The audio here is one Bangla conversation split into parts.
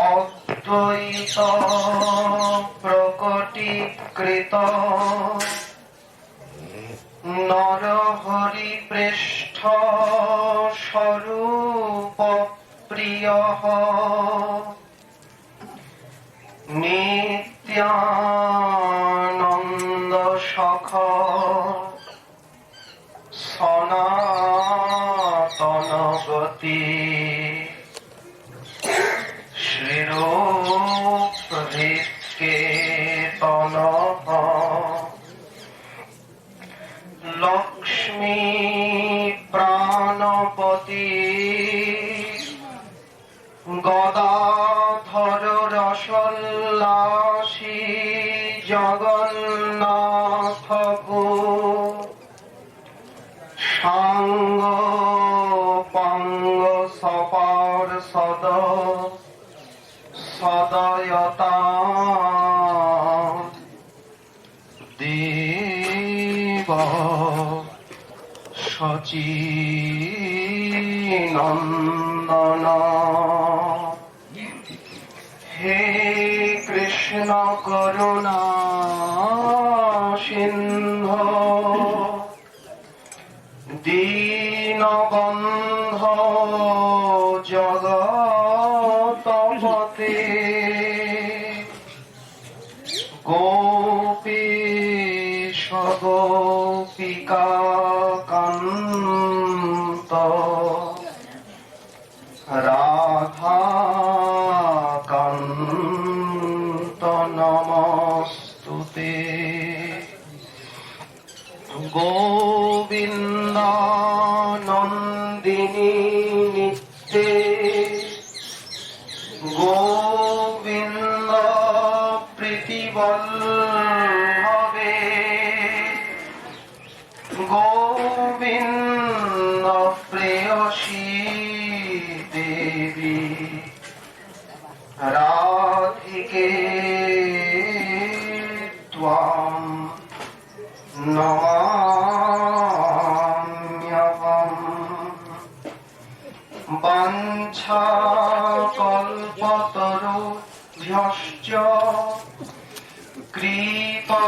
অদ্বৈত প্রকটীকৃত নরহরি পৃষ্ঠ স্বরূপ প্রিয় নিত্যানন্দ সখ সনাতন গতি শ্রীরূপ কেতন লক্ষ্মী প্রাণপতি গদাধর রসোল্লাসী জগন্নাথ গো সাঙ্গ পাঙ্গ সপার সদ সদয়তা দেব সচিনন্দন হে কৃষ্ণ করুণা সিন্ধু দীনবন্ধো জগৎপতে গোপীশ গোপিকা কান্ত রাধা কান্ত নমস্তুতে গোবিন্দ নন্দিনী নিত্যে গোবিন্দ প্রীতিবল্লভে গোবিন্দ প্রেয়সী দেবী রাধিকে ত্বাম নমাম্যহম বাঞ্ছা কল্পতরুভ্যশ্চ কৃপা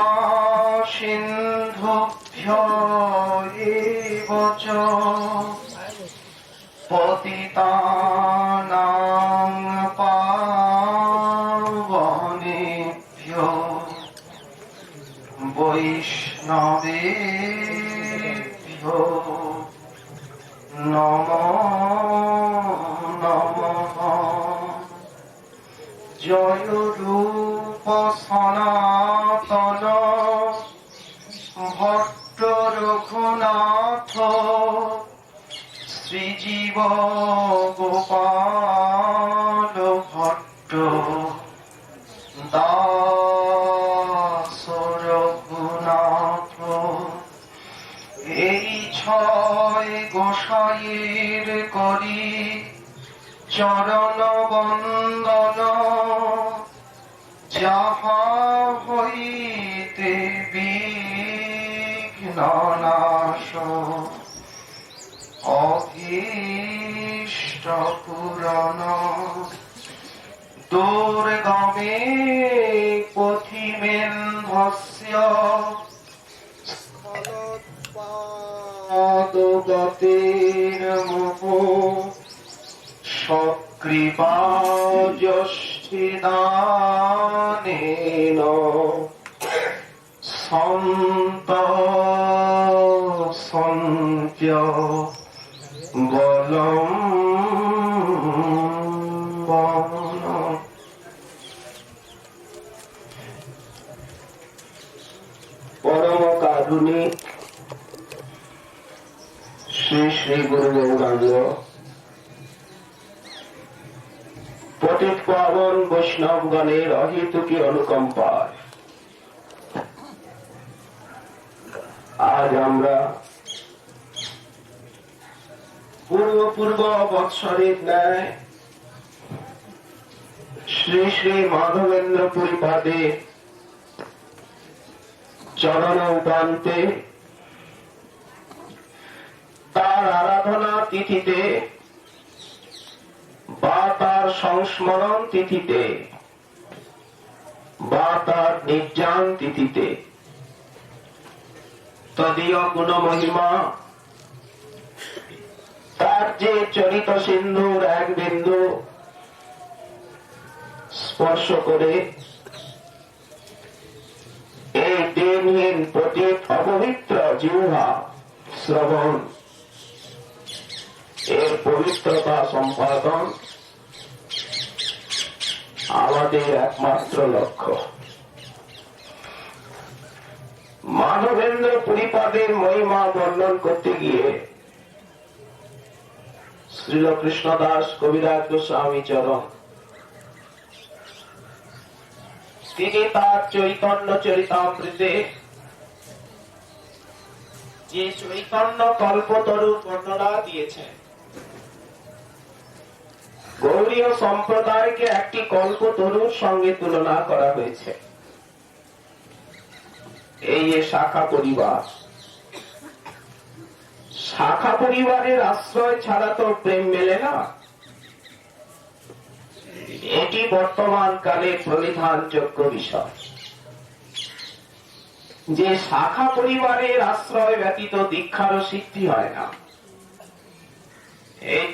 সিন্ধুভ্য এব চ পতিতানাং পাবনেভ্যো বৈষ্ণবেভ্যো নমো নমঃ। জয় রূপ সনাতন ভট্ট রঘুনাথ শ্রীজীব গোপাল ভট্ট দাস রঘুনাথ। এই ছয় গোসাইয়ের করি চরণ বন্দন, যাহা হইতে বিঘ্ন নাশ অভীষ্ট পূরণ। দুর্গমে পথিমেন্ধস্য স্থলোৎপাদগতের মোহ সকৃপাযষ্ঠিদানেন সন্ত সন্ত্য বলম্বন। পরম কারুণিক শ্রী শ্রী গুরু গৌরাঙ্গ পতিত পাবন বৈষ্ণবগণের অহেতুকী অনুকম্পায় আজ আমরা পূর্ব বৎসরের ন্যায় শ্রী শ্রী মাধবেন্দ্র পুরীপাদে চরণ উপান্তে তার আরাধনা তিথিতে বা তার সংস্মরণ তিথিতে বা তার নির্যান তিথিতে তদীয় গুণ মহিমা, তার যে চরিত সিন্ধুর এক বিন্দু স্পর্শ করে এই দিনহীন পতিত অপবিত্র জিহ্বা শ্রবণ এর পবিত্রতা সম্পাদন আমাদের একমাত্র লক্ষ্য। মাধবেন্দ্র পুরীপাদের মহিমা বর্ণন করতে গিয়ে শ্রীল কৃষ্ণদাস কবিরাজ গোস্বামী চরণ তিনি তার চৈতন্য চরিতামৃতে যে চৈতন্য কল্পতরুর বর্ণনা দিয়েছেন, গৌড়ীয় সম্প্রদায়কে একটি কল্পতরুর সঙ্গে তুলনা করা হয়েছে। এই যে শাখা পরিবার, শাখা পরিবারের আশ্রয় ছাড়া তো প্রেম মেলে না। এটি বর্তমান কালে প্রণিধানযোগ্য বিষয় যে শাখা পরিবারের আশ্রয় ব্যতীত দীক্ষারও সিদ্ধি হয় না। এই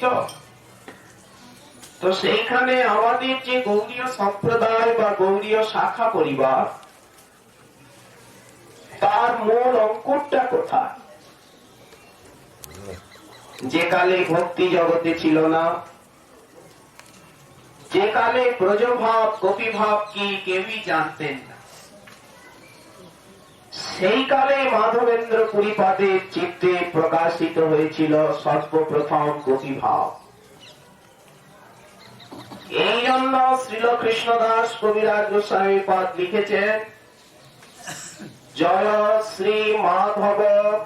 তো সেইখানে আমাদের যে গৌড়ীয় সম্প্রদায় বা গৌড়ীয় শাখা পরিবার, তার মূল অঙ্কুরটা কোথায়? যে কালে ভক্তি জগতে ছিল না, যে কালে ব্রজভাব গোপীভাব কি কেউই জানতেন না, সেই কালে মাধবেন্দ্র পুরীপাদের চিত্তে প্রকাশিত হয়েছিল সর্বপ্রথম গোপীভাব। এই জন্য শ্রীল কৃষ্ণদাস কবিরাজ গোস্বামী পাদ লিখেছেন, জয় শ্রী মাধব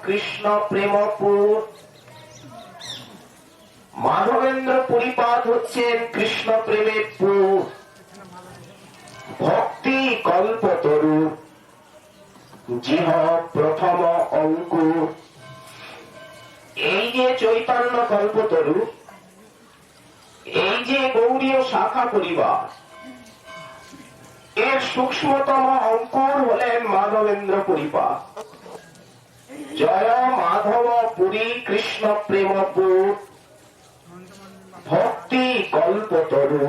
কৃষ্ণ প্রেমপুর। মাধবেন্দ্র পুরীপাদ হচ্ছেন কৃষ্ণ প্রেমের পুর, ভক্তি কল্পতরু, জিহ প্রথম অঙ্কুর। এই যে চৈতন্য কল্পতরু, এই যে গৌড়ীয় শাখা পরিবার, এর সূক্ষ্মতম অঙ্কুর হলেন মাধবেন্দ্র পুরীপাদ। জয় মাধব পুরী কৃষ্ণ প্রেমপুর, ভক্তি কল্পতরু,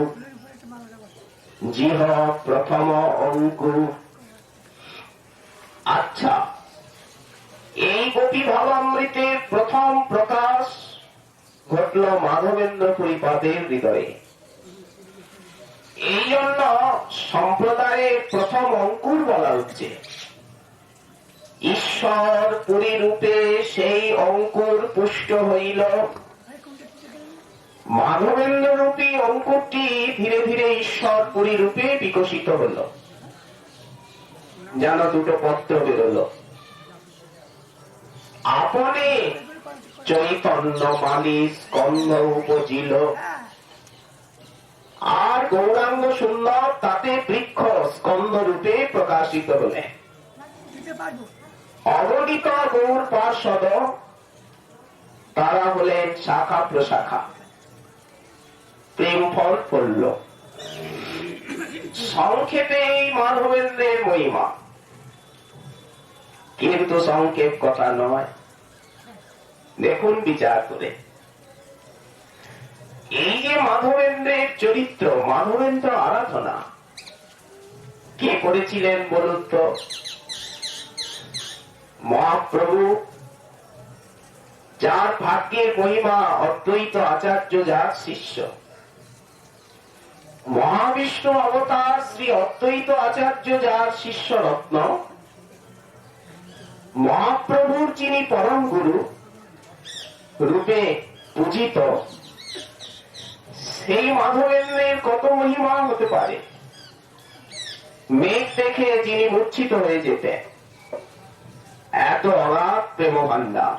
জিহ প্রথম অঙ্কুর। আচ্ছা, এই গোপী ভাবামৃতের প্রথম প্রকাশ ঘটল মাধবেন্দ্র পুরীপাদের হৃদয়ে। এই জন্য সম্প্রদায়ের প্রথম অঙ্কুর বলা হচ্ছে। ঈশ্বর পুরী রূপে সেই অঙ্কুর পুষ্ট হইল। মাধবেন্দ্র রূপী অঙ্কুরটি ধীরে ধীরে ঈশ্বর পুরী রূপে বিকশিত হল। যেন দুটো পত্র বেরোল, আপনে চৈতন্য মালি স্কন্ধ উপজিল, আর গৌরাঙ্গ সুন্দর তাতে বৃক্ষ স্কন্ধ রূপে প্রকাশিত হলেন। অগণিত গৌর পার্ষদ, তারা হলেন শাখা প্রশাখা, প্রেম ফল ফলল। সংক্ষেপে এই মাধবেন্দ্রের মহিমা, কিন্তু সংক্ষেপ কথা নয়। দেখুন বিচার করে, এই যে মাধবেন্দ্রের চরিত্র, মাধবেন্দ্র আরাধনা কে করেছিলেন বলুন তো? মহাপ্রভু, যার ভাগ্যের মহিমা অদ্বৈত আচার্য, যার শিষ্য। মহাবিষ্ণু অবতার শ্রী অদ্বৈত আচার্য, যার শিষ্য রত্ন। মহাপ্রভুর যিনি পরম গুরু রূপে পূজিত, সেই মাধবেন্দ্রের কত মহিমা হতে পারে। মেঘ দেখে যিনি মূর্ছিত হয়ে যেতেন, এত অগাধ প্রেম ভান্ডার।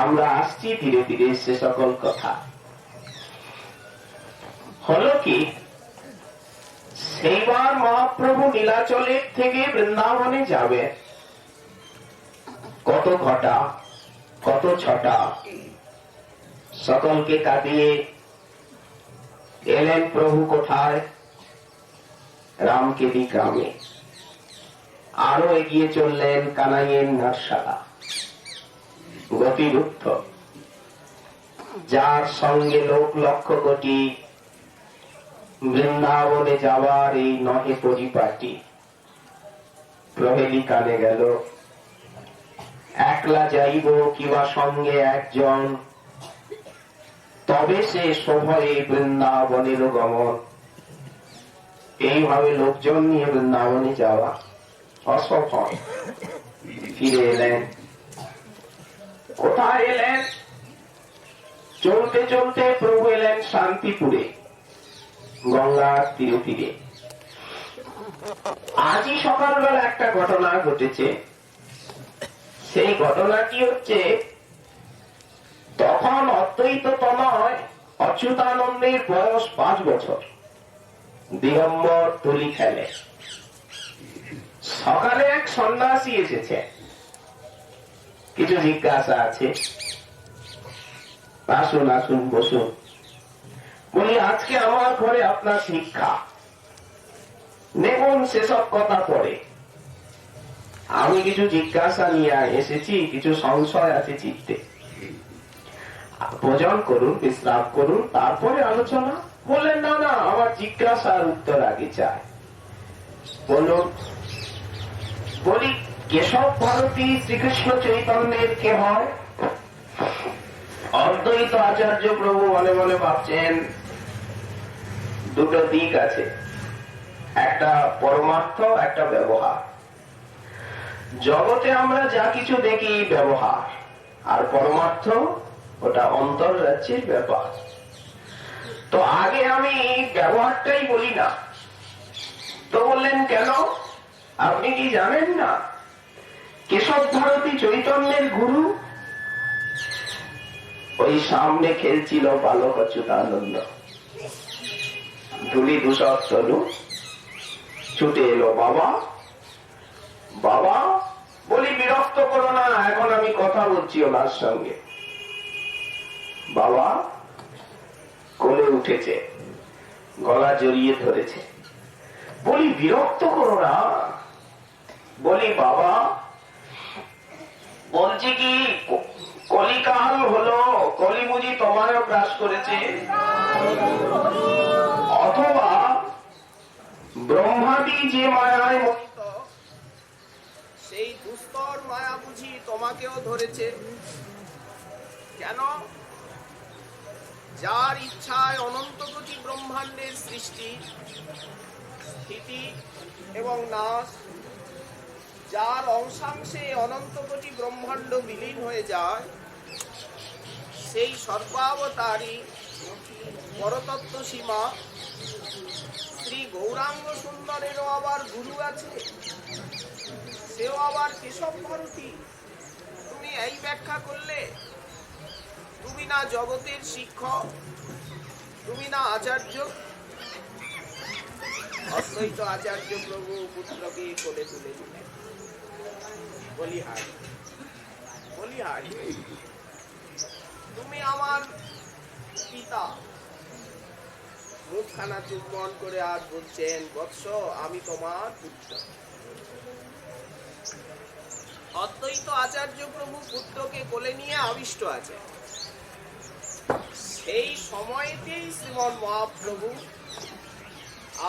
আমরা আসছি ধীরে ধীরে সে সকল কথা। হলো কি, সেইবার মহাপ্রভু নীলাচলের থেকে বৃন্দাবনে যাবে। কত ঘটা, কত ছটা, সকলকে কাঁদিয়ে এলেন প্রভু কোথায়? রামকেলি গ্রামে। আরো এগিয়ে চললেন কানাইয়ের নাটশালা। গতিরুদ্ধ, যার সঙ্গে লোক লক্ষ কোটি, বৃন্দাবনে যাওয়ার এই নহে পরিপাটি। প্রহেলি কানে গেল, একলা যাইব কিবা সঙ্গে একজন, তবে সে শোভয়ে বৃন্দাবনের গমন। এইভাবে লোকজন নিয়ে বৃন্দাবনে যাওয়া অসফল। ফিরে এলেন। কোথায় এলেন? চলতে চলতে প্রভু এলেন শান্তিপুরে, গঙ্গার তীরে তীরে। আজই সকালবেলা একটা ঘটনা ঘটেছে। সেই ঘটনাটি হচ্ছে, তখন অদ্বৈত তনয় অচ্যুতানন্দের বয়স 5 বছর। দিগম্বর তুলি খেলে। সকালে এক সন্ন্যাসী এসেছে, কিছু জিজ্ঞাসা আছে। আসুন আসুন বসুন। বলি, আজকে আমার ঘরে আপনার শিক্ষা নেবুন, সেসব কথা পরে। আমি কিছু জিজ্ঞাসা নিয়ে এসেছি, কিছু সংশয় আছে চিত্তে। ভোজন করুন, বিশ্রাম করুন, তারপরে আলোচনা। বললেন, না না, আমার জিজ্ঞাসার উত্তর আগে চাই। বলুন। বলি, কেশব ভারতী শ্রীকৃষ্ণ চৈতন্যের কে হয়? অদ্বৈত আচার্য প্রভু মনে মনে ভাবছেন, দুটো দিক আছে, একটা পরমার্থ, একটা ব্যবহার। জগতে আমরা যা কিছু দেখি ব্যবহার, আর পরমার্থ ওটা অন্তর্রাজ্যের ব্যাপার। তো আগে আমি ব্যবহারটাই বলি না। তো বললেন, কেন? আপনি কি জানেন না কেশব ভারতী চৈতন্যের গুরু? ওই সামনে খেলছিল বালক অচ্যুতানন্দ। ধুলি ধূসর তনু, ছুটে এলো, বাবা বাবা। বলি, বিরক্ত করো না, এখন আমি কথা বলছি ওনার সঙ্গে। বাবা কোলে উঠেছে, গলা জড়িয়ে ধরেছে। বলি, বিরক্ত করো না। বলি, বাবা বলছি কি, কলিকাল হলো, কলি বুঝি তোমারও গ্রাস করেছে? অথবা ব্রহ্মাদি যে মায়ায় মোহিত, সেই দুস্তর মায়া বুঝি তোমাকেও ধরেছে? কেন? যার ইচ্ছায় অনন্ত কোটি ব্রহ্মাণ্ডের সৃষ্টি, স্থিতি এবং নাশ, যার অংশাংশে অনন্ত কোটি ব্রহ্মাণ্ড বিলীন হয়ে যায়, সেই সর্বাবতারী পরতত্ত্ব সীমা শ্রী গৌরাঙ্গ সুন্দরেরও আবার গুরু আছে, সেও আবার কেশব ভারতী। তুমি এই ব্যাখ্যা করলে? তুমি না জগতের শিক্ষক, তুমি না আচার্য। অদ্বৈত আচার্য প্রভু পুত্রকে কোলে তুলে দিলেন। বলিহারি, বলিহারি, তুমি আমার পিতা। মুখখানা চুম্বন করে আজ বলছেন, বৎস, আমি তোমার পুত্র। অদ্বৈত আচার্য প্রভু পুত্রকে কোলে নিয়ে আবিষ্ট আছে। সেই সময়তেই শ্রীমন মহাপ্রভু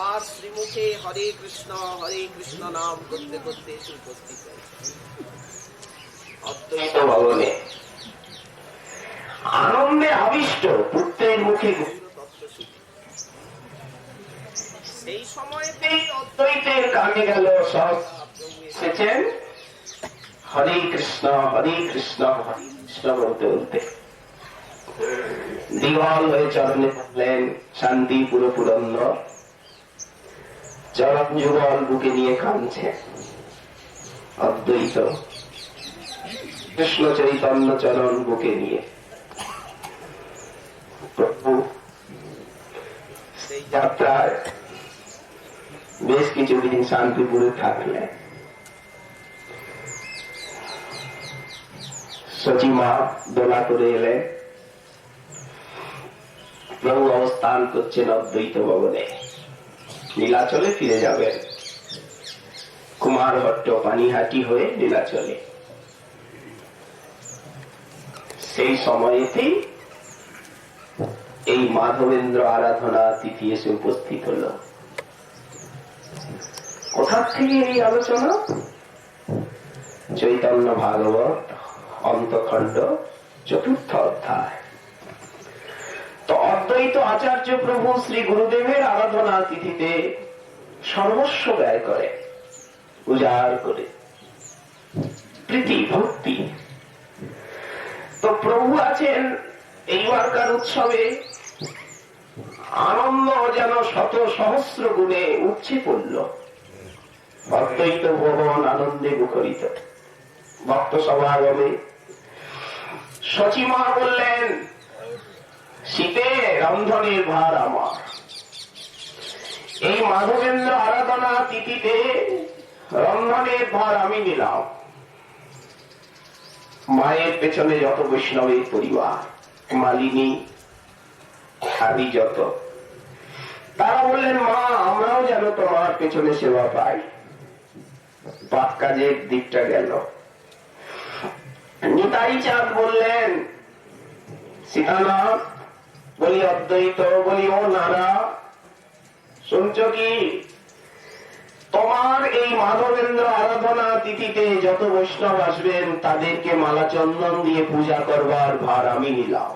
আর শ্রীমুখে হরে কৃষ্ণ নাম করতে করতে এসে উপস্থিত হয়েছে অদ্বৈত ভবনে। আনন্দে আবিষ্ট, পুত্রের মুখে সেই সময়তেই অদ্বৈতের কানে গেল, সব এসেছেন হরে কৃষ্ণ হরে কৃষ্ণ হরে কৃষ্ণ বলতে বলতে দিগল হয়ে চরণে পড়লেন। শান্তি পুরো পুরন্দর চরণ যুগল বুকে নিয়ে কাঁদছে। অদ্বৈত কৃষ্ণ চৈতন্য চরণ বুকে নিয়ে প্রভু সেই যাত্রায় বেশ কিছুদিন শান্তিপুরে থাকলেন। সচিমা দোলা করে এলেন। প্রভু অবস্থান করছেন অদ্বৈত ভবনে, নীলাচলে ফিরে যাবেন। কুমারহট্ট পানিহাটি হয়ে নীলাচলে। সেই সময়েতেই এই মাধবেন্দ্র আরাধনা তিথি এসে উপস্থিত হল। কোথার থেকে এই আলোচনা? চৈতন্য ভাগবত অন্তখণ্ড 4th অধ্যায়। তো অদ্বৈত আচার্য প্রভু শ্রী গুরুদেবের আরাধনা তিথিতে সর্বস্ব ব্যয় করে, উজাড় করে, প্রীতি ভক্তি। তো প্রভু আছেন এইবারকার উৎসবে, আনন্দ যেন শত সহস্র গুণে উপচে পড়ল। অদ্বৈত ভবন আনন্দে মুখরিত। ভক্ত সমাগমে সচিমা বললেন, শীতে রন্ধনের ভার আমার। এই মাধবেন্দ্র আরাধনা তিথিতে রন্ধনের ভার আমি নিলাম। মায়ের পেছনে যত বৈষ্ণবের পরিবার, মালিনী আদি যত, তারা বললেন, মা আমরাও যেন তোমার পেছনে সেবা পাই। পাপ কাজের দিকটা গেল। নিতাই চাঁদ বললেন, সীতানাথ, বলি অদ্বৈত, বলি ও নারা, শুনছ কি? তোমার এই মাধবেন্দ্র আরাধনা তিথিতে যত বৈষ্ণব আসবেন তাদেরকে মালা চন্দন দিয়ে পূজা করবার ভার আমি নিলাম।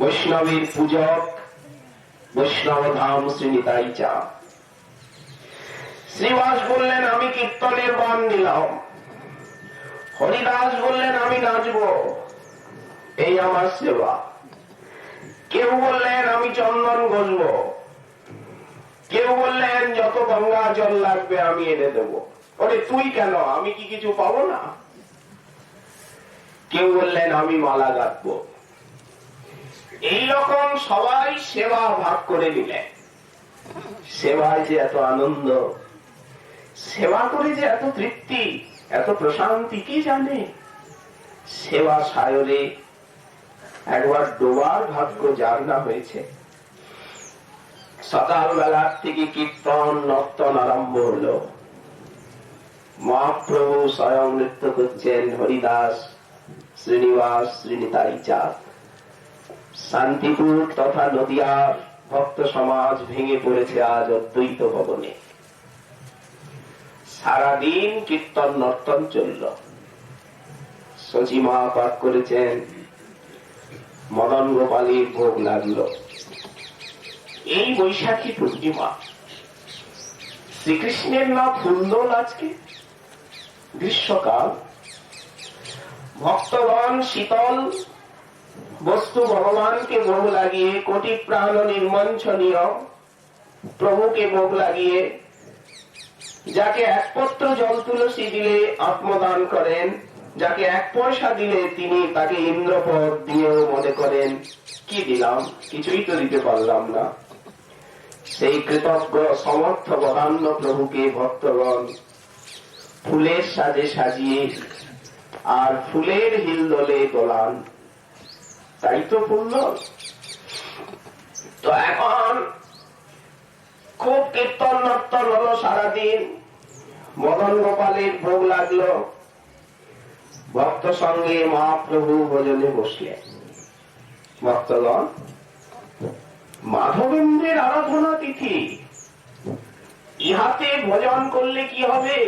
বৈষ্ণবের পূজক বৈষ্ণব ধাম শ্রী নিতাই চাঁদ। শ্রীবাস বললেন, আমি কীর্তনের বান নিলাম। হরিদাস বললেন, আমি নাচব, এই আমার সেবা। কেউ বললেন, আমি চন্দন ঘষব। কেউ বললেন, যত গঙ্গা জল লাগবে আমি এনে দেব। ওরে তুই কেন, আমি কি কিছু পাবো না? কেউ বললেন, আমি মালা গাঁথবো। এইরকম সবাই সেবা ভাগ করে নিলেন। সেবায় যে এত আনন্দ, সেবা করে যে এত তৃপ্তি, এত প্রশান্তি, কি জানে? সেবা সায়রে একবার ডোবার ভাগ্য যার না হয়েছে। সকালবেলার থেকে কীর্তন নর্তন আরম্ভ হলো। মহাপ্রভু স্বয়ং নৃত্য করছেন, হরিদাস, শ্রীনিবাস, শ্রীনিতাই চাঁদ। শান্তিপুর তথা নদিয়ার ভক্ত সমাজ ভেঙে পড়েছে আজ অদ্বৈত ভবনে। সারাদিন কীর্তন নর্তন চলল। সচিমা পাঠ করেছেন, মদন গোপালের ভোগ লাগলো। এই বৈশাখী পূর্ণিমা, শ্রীকৃষ্ণের নাম ফুলদোল। আজকে গ্রীষ্মকাল, ভক্তগণ শীতল বস্তু ভগবানকে ভোগ লাগিয়ে, কোটি প্রাণ নির্মঞ্চনীয় প্রভুকে ভোগ লাগিয়ে, যাকে এক পত্র জল তুলসী দিলে আত্মদান করেন, যাকে 1 পয়সা দিলে তিনি তাকে ইন্দ্রপদ দিয়েও মনে করেন কি দিলাম, কিছুই তো দিতে পারলাম না। সেই কৃতজ্ঞ সমর্থ বদান্য প্রভুকে ভক্তগণ ফুলের সাজে সাজিয়ে আর ফুলের হিলদোলে দোলান। তাই তো পূর্ণ। তো এখন খুব কীর্তন নর্তন হলো সারাদিন। মদন গোপালের ভোগ লাগলো। ভক্ত সঙ্গে মহাপ্রভু ভোজনে বসলেন। ভক্তগণ, মাধবেন্দ্রের আরাধনা তিথি, ইহাতে ভোজন করলে কি হবে?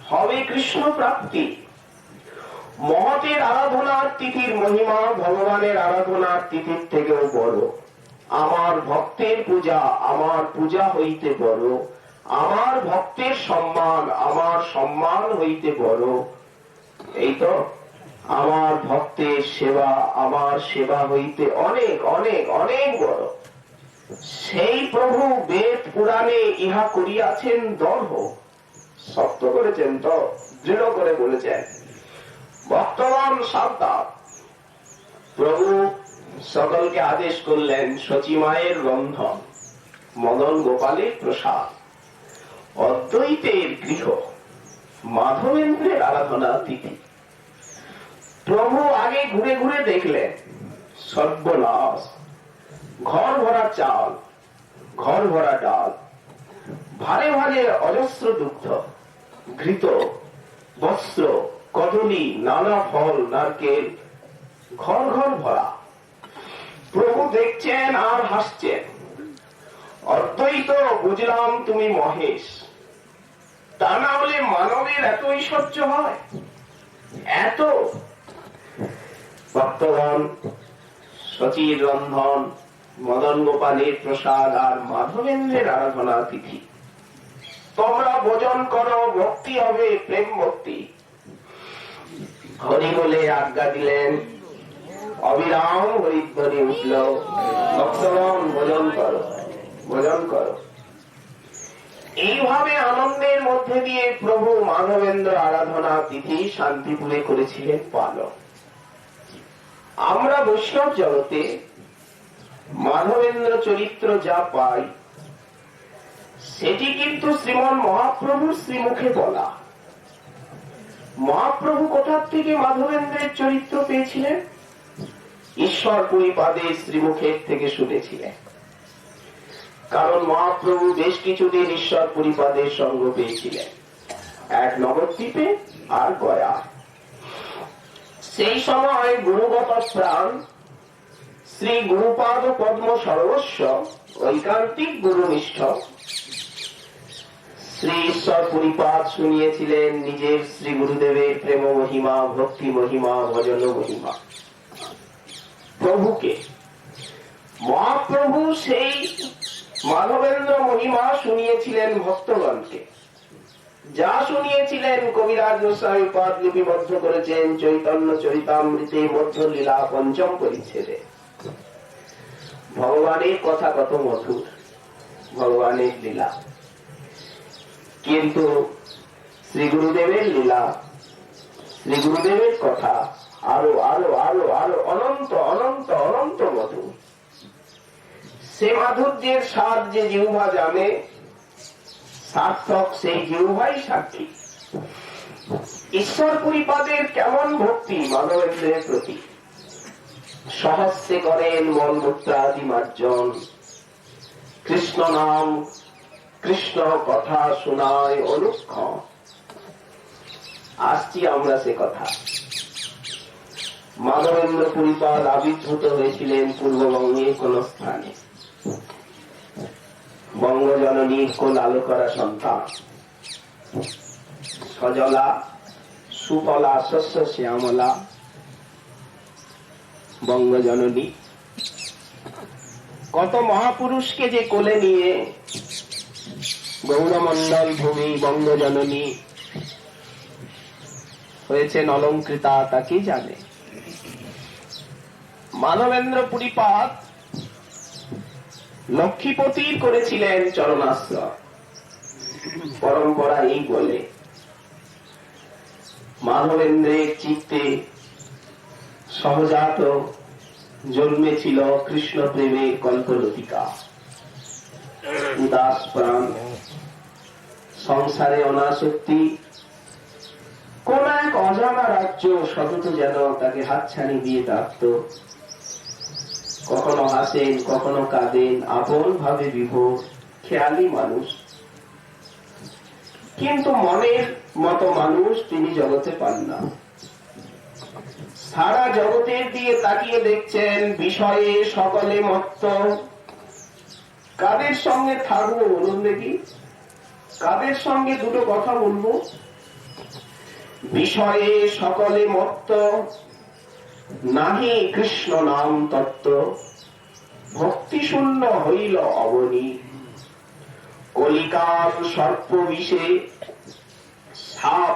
হবে কৃষ্ণ প্রাপ্তি। মহতের আরাধনার তিথির মহিমা ভগবানের আরাধনার তিথির থেকেও বড়। আমার ভক্তের পূজা আমার পূজা হইতে বড়, আমার ভক্তের সম্মান আমার সম্মান হইতে বড়। এই তো আমার ভক্তের সেবা আমার সেবা হইতে অনেক অনেক অনেক বড়। সেই প্রভু বেদ পুরাণে ইহা করিয়াছেন দর্ভ। শক্ত করেছেন তো, দৃঢ় করে বলেছেন। ভক্তগণ সাবধান। প্রভু সকলকে আদেশ করলেন, সচিমায়ের রন্ধন, মদন গোপালের প্রসাদ, অদ্বৈতের গৃহ, মাধবেন্দ্রের আরাধনা তিথি। প্রভু আগে ঘুরে ঘুরে দেখলেন, সর্বনাশ, ঘর ভরা চাল, ঘর ভরা ডাল, ভারে ভারে অজস্র দুগ্ধ, ঘৃত, বস্ত্র, কদলী, নানা ফল, নারকেল, ঘর ঘর ভরা। প্রভু দেখছেন আর হাসছেন। অদ্বৈত বুঝলাম তুমি মহেশ, তা না হলে মানবের এত ঐশ্বর্য হয়? এত ভক্তগণ, সচির রন্ধন, মদন গোপালের প্রসাদ আর মাধবেন্দ্রের আরাধনা তিথি, তোমরা ভোজন করো, ভক্তি হবে, প্রেম ভক্তি। হরি বলে আজ্ঞা দিলেন, অবিরাম হরিধ্বনি উঠল, ভক্তগণ ভোজন করো, ভোজন করো। এইভাবে আনন্দের মধ্যে দিয়ে প্রভু মাধবেন্দ্র আরাধনা তিথি শান্তিপুরে করেছিলেন পালন। আমরা বৈষ্ণব জগতে মাধবেন্দ্র চরিত্র যা পাই, সেটি কিন্তু শ্রীমন মহাপ্রভুর শ্রীমুখে বলা। মহাপ্রভু কোথার থেকে মাধবেন্দ্রের চরিত্র পেয়েছিলেন? ঈশ্বর পরিপাদের শ্রীমুখের থেকে শুনেছিলেন। কারণ মহাপ্রভু বেশ কিছুদিন ঈশ্বর পরিপাদের সঙ্গ পেয়েছিলেন, এক নবদ্বীপে আর গয়া। সেই সময় গুরুগত প্রাণ শ্রী গুরুপাদ পদ্ম সর্বস্ব ঐকান্তিক গুরুনিষ্ঠ শ্রী ঈশ্বর পরিপাদ শুনিয়েছিলেন নিজের শ্রী গুরুদেবের প্রেম মহিমা, ভক্তি মহিমা, ভজন মহিমা। প্রভুকে মহাপ্রভু সেই মাধবেন্দ্র মহিমা শুনিয়েছিলেন ভক্তগণকে। যা শুনিয়েছিলেন কবিরাজ গোস্বামী পাদ লিপিবদ্ধ করেছেন চৈতন্য চরিতামৃতে মধ্য লীলা পঞ্চম পরিচ্ছেদে। ভগবানের কথা কত মধুর, ভগবানের লীলা। কিন্তু শ্রী গুরুদেবের লীলা, শ্রী গুরুদেবের কথা আরো আরো আরো আরো অনন্ত অনন্ত অনন্ত মধুর। সে মাধুর্যের স্বাদ যে জিহ্বা জানে, সার্থক সেই জিহ্বাই সাক্ষী। ঈশ্বর পরিপাদের কেমন ভক্তি মাধবেন্দ্রের প্রতি। সহস্রে করেন মলমূত্রাদি মার্জন, কৃষ্ণ নাম কৃষ্ণ কথা শোনায় অনুক্ষণ। আসছি আমরা সে কথা। মাধবেন্দ্র পরিপাদ আবির্ভূত হয়েছিলেন পূর্ববঙ্গের কোন স্থানে। বঙ্গজননীর কোন আলো করা সন্তান, সজলা সুফলা শস্য শ্যামলা বঙ্গজননী। কত মহাপুরুষকে যে কোলে নিয়ে গৌরমণ্ডল ভূমি বঙ্গজননী হয়েছেন অলঙ্কৃতা, তা কি জানে? মাধবেন্দ্র পুরীপাদ লক্ষ্মীপতির করেছিলেন চরণাশ্রয়। পরম্পরা এই বলে মাধবেন্দ্রের চিত্তে সহজাত জন্মেছিল কৃষ্ণ প্রেমের কল্পলতিকা। উদাস প্রাণ, সংসারে অনাসক্তি, কোন এক অজানা রাজ্য সতত যেন তাকে হাতছানি দিয়ে ডাকত। কখনো হাসেন, কখনো কাঁদেন, আপন ভাবে বিভোর, খেয়ালি মানুষ। কিন্তু মনের মতো মানুষ তিনি জগতে পান না। সারা জগতের দিকে তাকিয়ে দেখছেন, বিষয়ে সকলে মত্ত। কাদের সঙ্গে থাকবো বলুন দেখি, কাদের সঙ্গে দুটো কথা বলবো? বিষয়ে সকলে মত্ত, নাহি কৃষ্ণ নাম তত্ত্ব। ভক্তি শূন্য হইল অবনী, কলিকাল সর্প বিষে। সাপ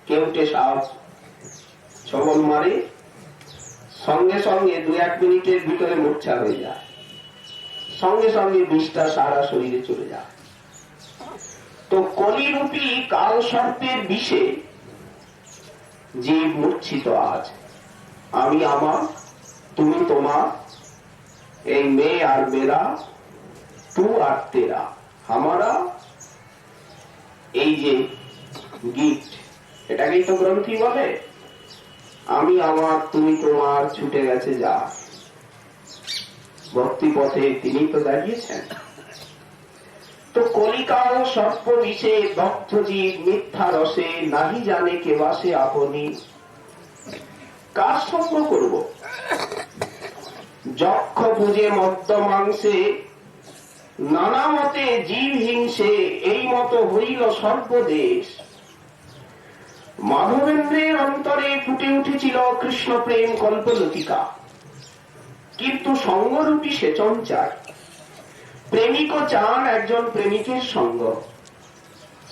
কেউটে সাপ ছবল মারে, সঙ্গে সঙ্গে 2-1 মিনিটের ভিতরে মূর্ছা হয়ে যায়, সঙ্গে সঙ্গে বিষটা সারা শরীরে চলে যায়। তো কলিরূপী কাল সর্পের বিষে জীব মূর্ছিত আজ। আমি আমার, তুমি তোমার, এই মেয়ে আর মেরা, তু আর তেরা, হামারা। এই যে গিফট, এটাকেই তো গ্রন্থি বলে। আমি আমার, তুমি তোমার, ছুটে গেছে যা। ভক্তি পথে তিনি তো দাঁড়িয়েছেন। তো কলিকাল সর্প বিষে দগ্ধ জীব মিথ্যা রসে নাহি জানে কে বাসে আপনি। কার সঙ্গ করব? যক্ষ পুজে মদ্য মাংসে নানা মতে জীব হিংসে এই মতো হইল সর্বদেশ। মাধবেন্দ্রের অন্তরে ফুটে উঠেছিল কৃষ্ণ প্রেম কল্পলতিকা, কিন্তু সঙ্গরূপী সেচন চায়। প্রেমিকও চান একজন প্রেমিকের সঙ্গ।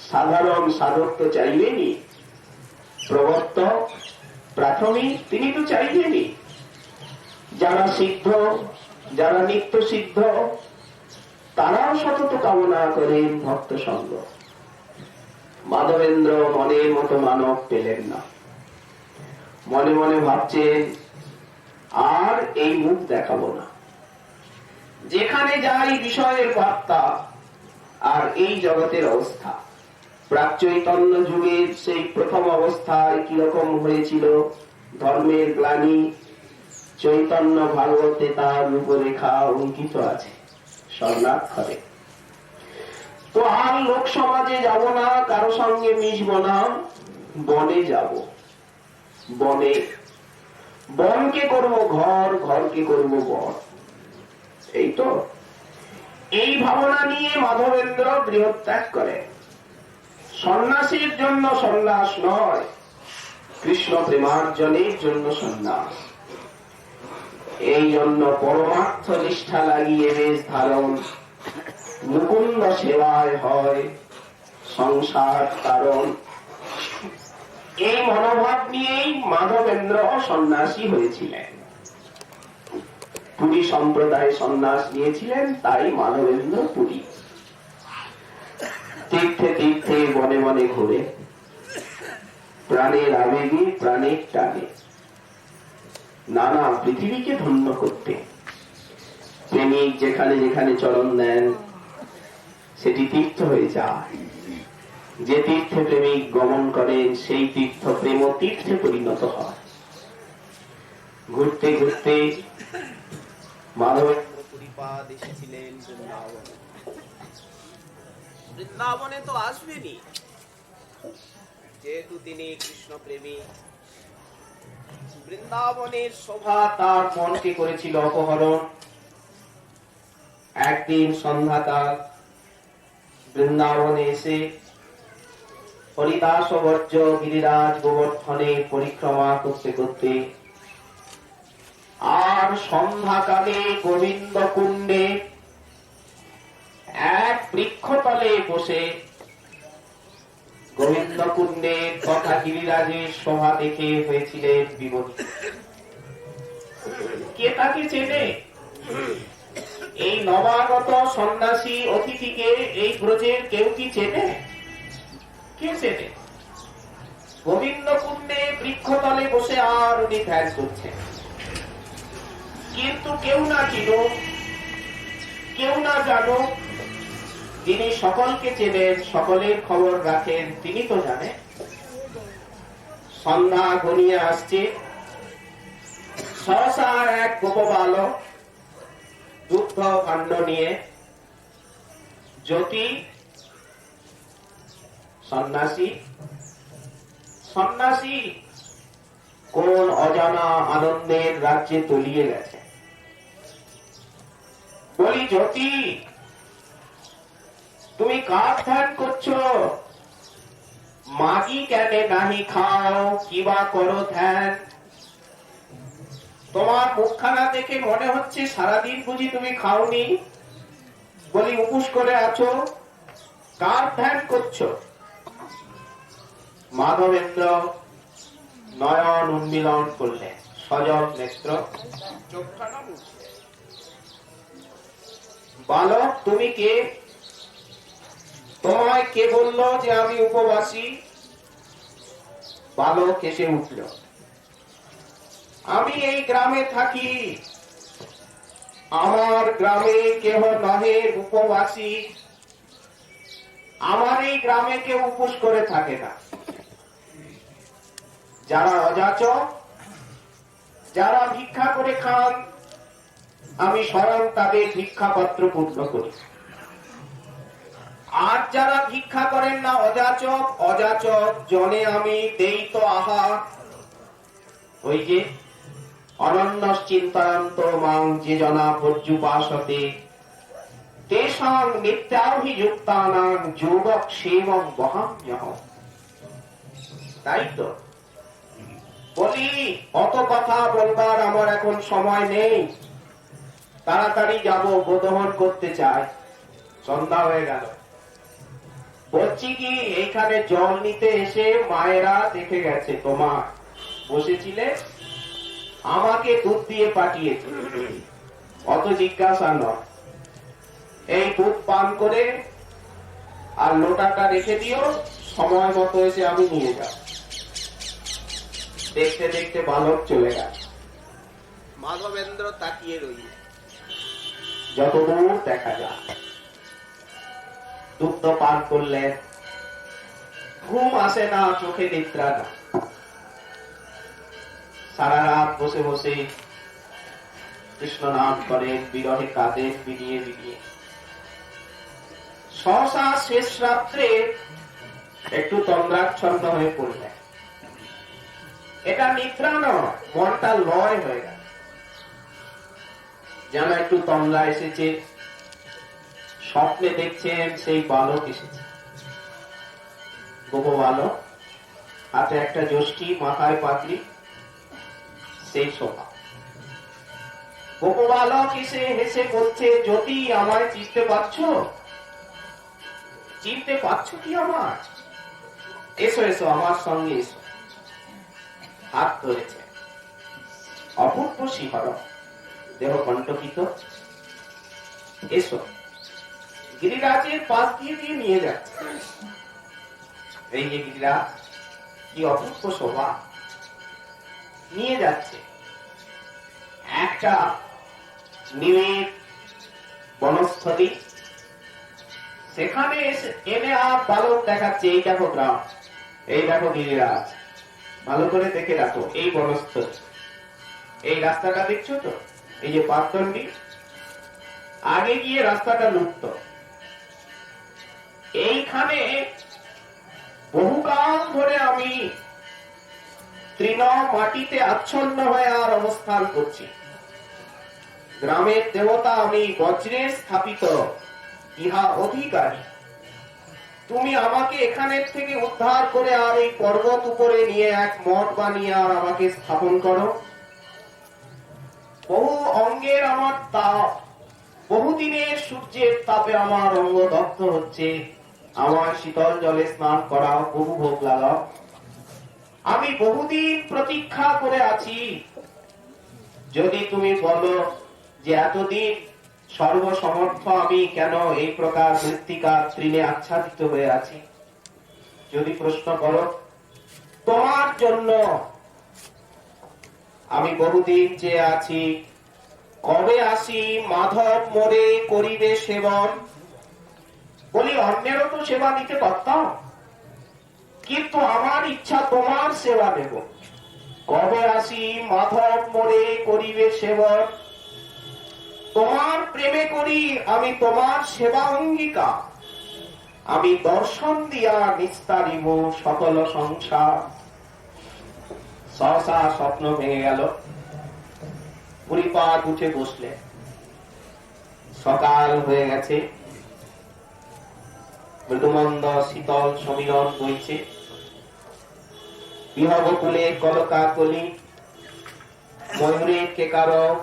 সাধারণ সাধক তো চাইবেনি, প্রবর্তক প্রাথমিক তিনি তো চাইবেনি। যারা সিদ্ধ, যারা নিত্য সিদ্ধ, তারাও সতত কামনা করেন ভক্ত সঙ্গ। মাধবেন্দ্র মনের মতো মানব পেলেন না। মনে মনে ভাবছেন আর এই মুখ দেখাবো না। যেখানে যাই বিষয়ের বার্তা আর এই জগতের অবস্থা। প্রাক চৈতন্য যুগের সেই প্রথম অবস্থায় কিরকম হয়েছিল ধর্মের গ্লানি, চৈতন্য ভাগবতে তার রূপরেখা অঙ্কিত আছে স্বর্ণাক্ষরে। তো আর লোক সমাজে যাব না, কারো সঙ্গে মিশব না, বনে যাব। বনে, বনকে করব ঘর, ঘরকে করব বন। এই তো এই ভাবনা নিয়ে মাধবেন্দ্র গৃহত্যাগ করে। সন্ন্যাসীর জন্য সন্ন্যাস নয়, কৃষ্ণ প্রেমার্জনের জন্য সন্ন্যাস। এই জন্য পরমার্থ নিষ্ঠা লাগিয়ে বেশ ধারণ, মুকুন্দ সেবায় হয় সংসার কারণ। এই মনোভাব নিয়েই মাধবেন্দ্র সন্ন্যাসী হয়েছিলেন। পুরী সম্প্রদায় সন্ন্যাস নিয়েছিলেন, তাই মাধবেন্দ্র পুরী। তীর্থে তীর্থে বনে বনে ঘুরে, প্রাণের আবেগে প্রাণের টানে নানা পৃথিবীকে ধন্য করতে। প্রেমিক যেখানে যেখানে চরণ দেন সেটি তীর্থ হয়ে যায়। যে তীর্থে প্রেমিক গমন করেন সেই তীর্থ প্রেম তীর্থে পরিণত হয়। ঘুরতে ঘুরতে মাধবেন্দ্র পুরীপাদ এসেছিলেন বৃন্দাবনে। বৃন্দাবনে তো আসবেনি, যেহেতু তিনি কৃষ্ণ প্রেমী। বৃন্দাবনের শোভা তার মনকে করেছিল অপহরণ। একদিন সন্ধ্যাকাল বৃন্দাবনে এসে হরিদাস বর্জ্য গিরিরাজ গোবর্ধনে পরিক্রমা করতে করতে আর সন্ধ্যাকালে গোবিন্দ কুণ্ডে এক বৃক্ষতলে বসে গোবিন্দ কুণ্ডে তথা গিরিরাজের শোভা দেখে হয়েছিলেন বিমোহিত। কে তাকে চেনে? এই নবাগত সন্ন্যাসী অতিথিকে এই ব্রজের কেউ কি চেনে? কে চেনে? গোবিন্দ কুণ্ডে বৃক্ষতলে বসে আর উনি ধ্যান করছেন। কিন্তু কেউ না চিনুক, কেউ না জানুক, যিনি সকলকে চেনেন, সকলের খবর রাখেন, তিনি তো জানেন। সন্ধ্যা ঘনিয়ে আসছে। সহসা এক গোপবালক দুগ্ধ কাণ্ড নিয়ে জ্যোতি সন্ন্যাসী সন্ন্যাসী কোন অজানা আনন্দের রাজ্যে তলিয়ে গেছে। বলি, জ্যোতি তুমি কার ধ্যান করছো? মাগি কেন নাহি খাও, কিবা করো ধ্যান? তোমার মুখখানা দেখে মনে হচ্ছে সারাদিন বুঝি তুমি খাওনি। বলি, উপোস করে আছো, কার ধ্যান করছো? মাধবেন্দ্র নয়ন উন্মিলন করলেন, সজল নেত্র, চোখখানা মুছলেন। বালক, তুমি কে? তোমায় কে বললো যে আমি উপবাসী? বালক এসে উঠল। আমি এই গ্রামে থাকি, আমার গ্রামে কেহ নহে উপবাসী। আমার এই গ্রামে কেউ উপোস করে থাকে না। যারা অযাচক, যারা ভিক্ষা করে খান, আমি স্বয়ং তাদের ভিক্ষাপত্র পূর্ণ করি। আর যারা ভিক্ষা করেন না অযাচক, অযাচক জনে আমি দেই তো আহার। ওই যে অনন্য চিন্তায়ন্ত মাং যে জনা পর্যুপাসতে তেষাং নিত্যাভিযুক্তানাং যোগক্ষেমং বহাম্যহম। তাই তো বলি, অত কথা বলবার আমার এখন সময় নেই, তাড়াতাড়ি যাব, বোধন করতে চাই। সন্ধ্যা হয়ে গেল। বলছি কি, এইখানে জল নিতে এসে মায়েরা দেখে গেছে তোমার বসেছিলে, আমাকে দুধ দিয়ে পাঠিয়েছে। অত জিজ্ঞাসা নয়, এই দুধ পান করে আর লোটাটা রেখে দিও, সময় মতো এসে আমি নিয়ে যাব। দেখতে দেখতে বালক চলে গেল। মাধবেন্দ্র তাকিয়ে রইল। যতদূর দেখা যায় দুধ পান করলে ঘুম আসে না, চোখে নিদ্রা না। সারা রাত বসে বসে কৃষ্ণ নাম করেন, বিরহে কাঁদেন বিনিয়ে বিনিয়ে। সহসা শেষ রাত্রে একটু তন্দ্রাচ্ছন্ন হয়ে পড়লেন। এটা নিদ্রা নয়, মনটা লয় হয়ে গেল, যেন একটু তন্দ্রা এসেছে। স্বপ্নে দেখছেন সেই বালক এসেছে, গোপ বালক, হাতে একটা যষ্টি, মাথায় পাগড়ি, সেই শোভা। গোপ বালক এসে হেসে বলছে, জ্যোতি আমায় চিনতে পারছো? চিনতে পারছো কি আমার? এসো এসো, আমার সঙ্গে এসো। হাত ধরেছে, অপূর্ব শিহরণ, দেহ কণ্টকিত। এসো। গিরিরাজের পাশ দিয়ে দিয়ে নিয়ে যাচ্ছে। এই যে গিরিরাজ, কি অপূর্ব শোভা, নিয়ে যাচ্ছে। একটা নিবিড় বনস্থলী, সেখানে এনে আর বালক দেখাচ্ছে, এই দেখো গ্রাম, এই দেখো গিরিরাজ, ভালো করে দেখে রাখো এই বনস্থলী। এই রাস্তাটা দেখছো তো, এই যে পাতদণ্ডী, আগে গিয়ে রাস্তাটা লুপ্ত। এইখানে বহুকাল ধরে আমি তৃণ মাটিতে আচ্ছন্ন হয়ে আর অবস্থান করছি। গ্রামের দেবতা আমি, বজ্রে স্থাপিত ইহা অধিকারী। তুমি আমাকে এখানের থেকে উদ্ধার করে আর এই পর্বত উপরে নিয়ে এক মঠ বানিয়ে আর আমাকে স্থাপন করো। বহু অঙ্গের আমার তাপ, বহুদিনের সূর্যের তাপে আমার অঙ্গ দগ্ধ হচ্ছে, আমার শীতল জলে স্নান করাও, বহু ভোগ লাগাও। আমি বহুদিন প্রতীক্ষা করে আছি। যদি তুমি বলো যে এতদিন সর্বসমর্থ আমি কেন এই প্রকার মৃত্তিকার তৃণে আচ্ছাদিত হয়ে আছি, যদি প্রশ্ন করো, তোমার জন্য আমি বহুদিন চেয়ে আছি। কবে আসি মাধব মোরে করিবে সেবন। বলি, অন্যেরও তো সেবা দিতে পারতাম, কিন্তু আমার ইচ্ছা তোমার সেবা দেব। কবে আসি মাধব মোরে করিবে সেবন। তোমার প্রেমে করি আমি তোমার সেবা অঙ্গীকার। আমি দর্শন দিয়া নিস্তারিব সকল সংসার। সহসা স্বপ্ন ভেঙে গেল। পরিপাট উঠে বসলে। সকাল হয়ে গেছে, মৃদুমন্দ শীতল সমীরণ বইছে। বিহবকুলে কলকাকলি, ময়ূরের কেকারক,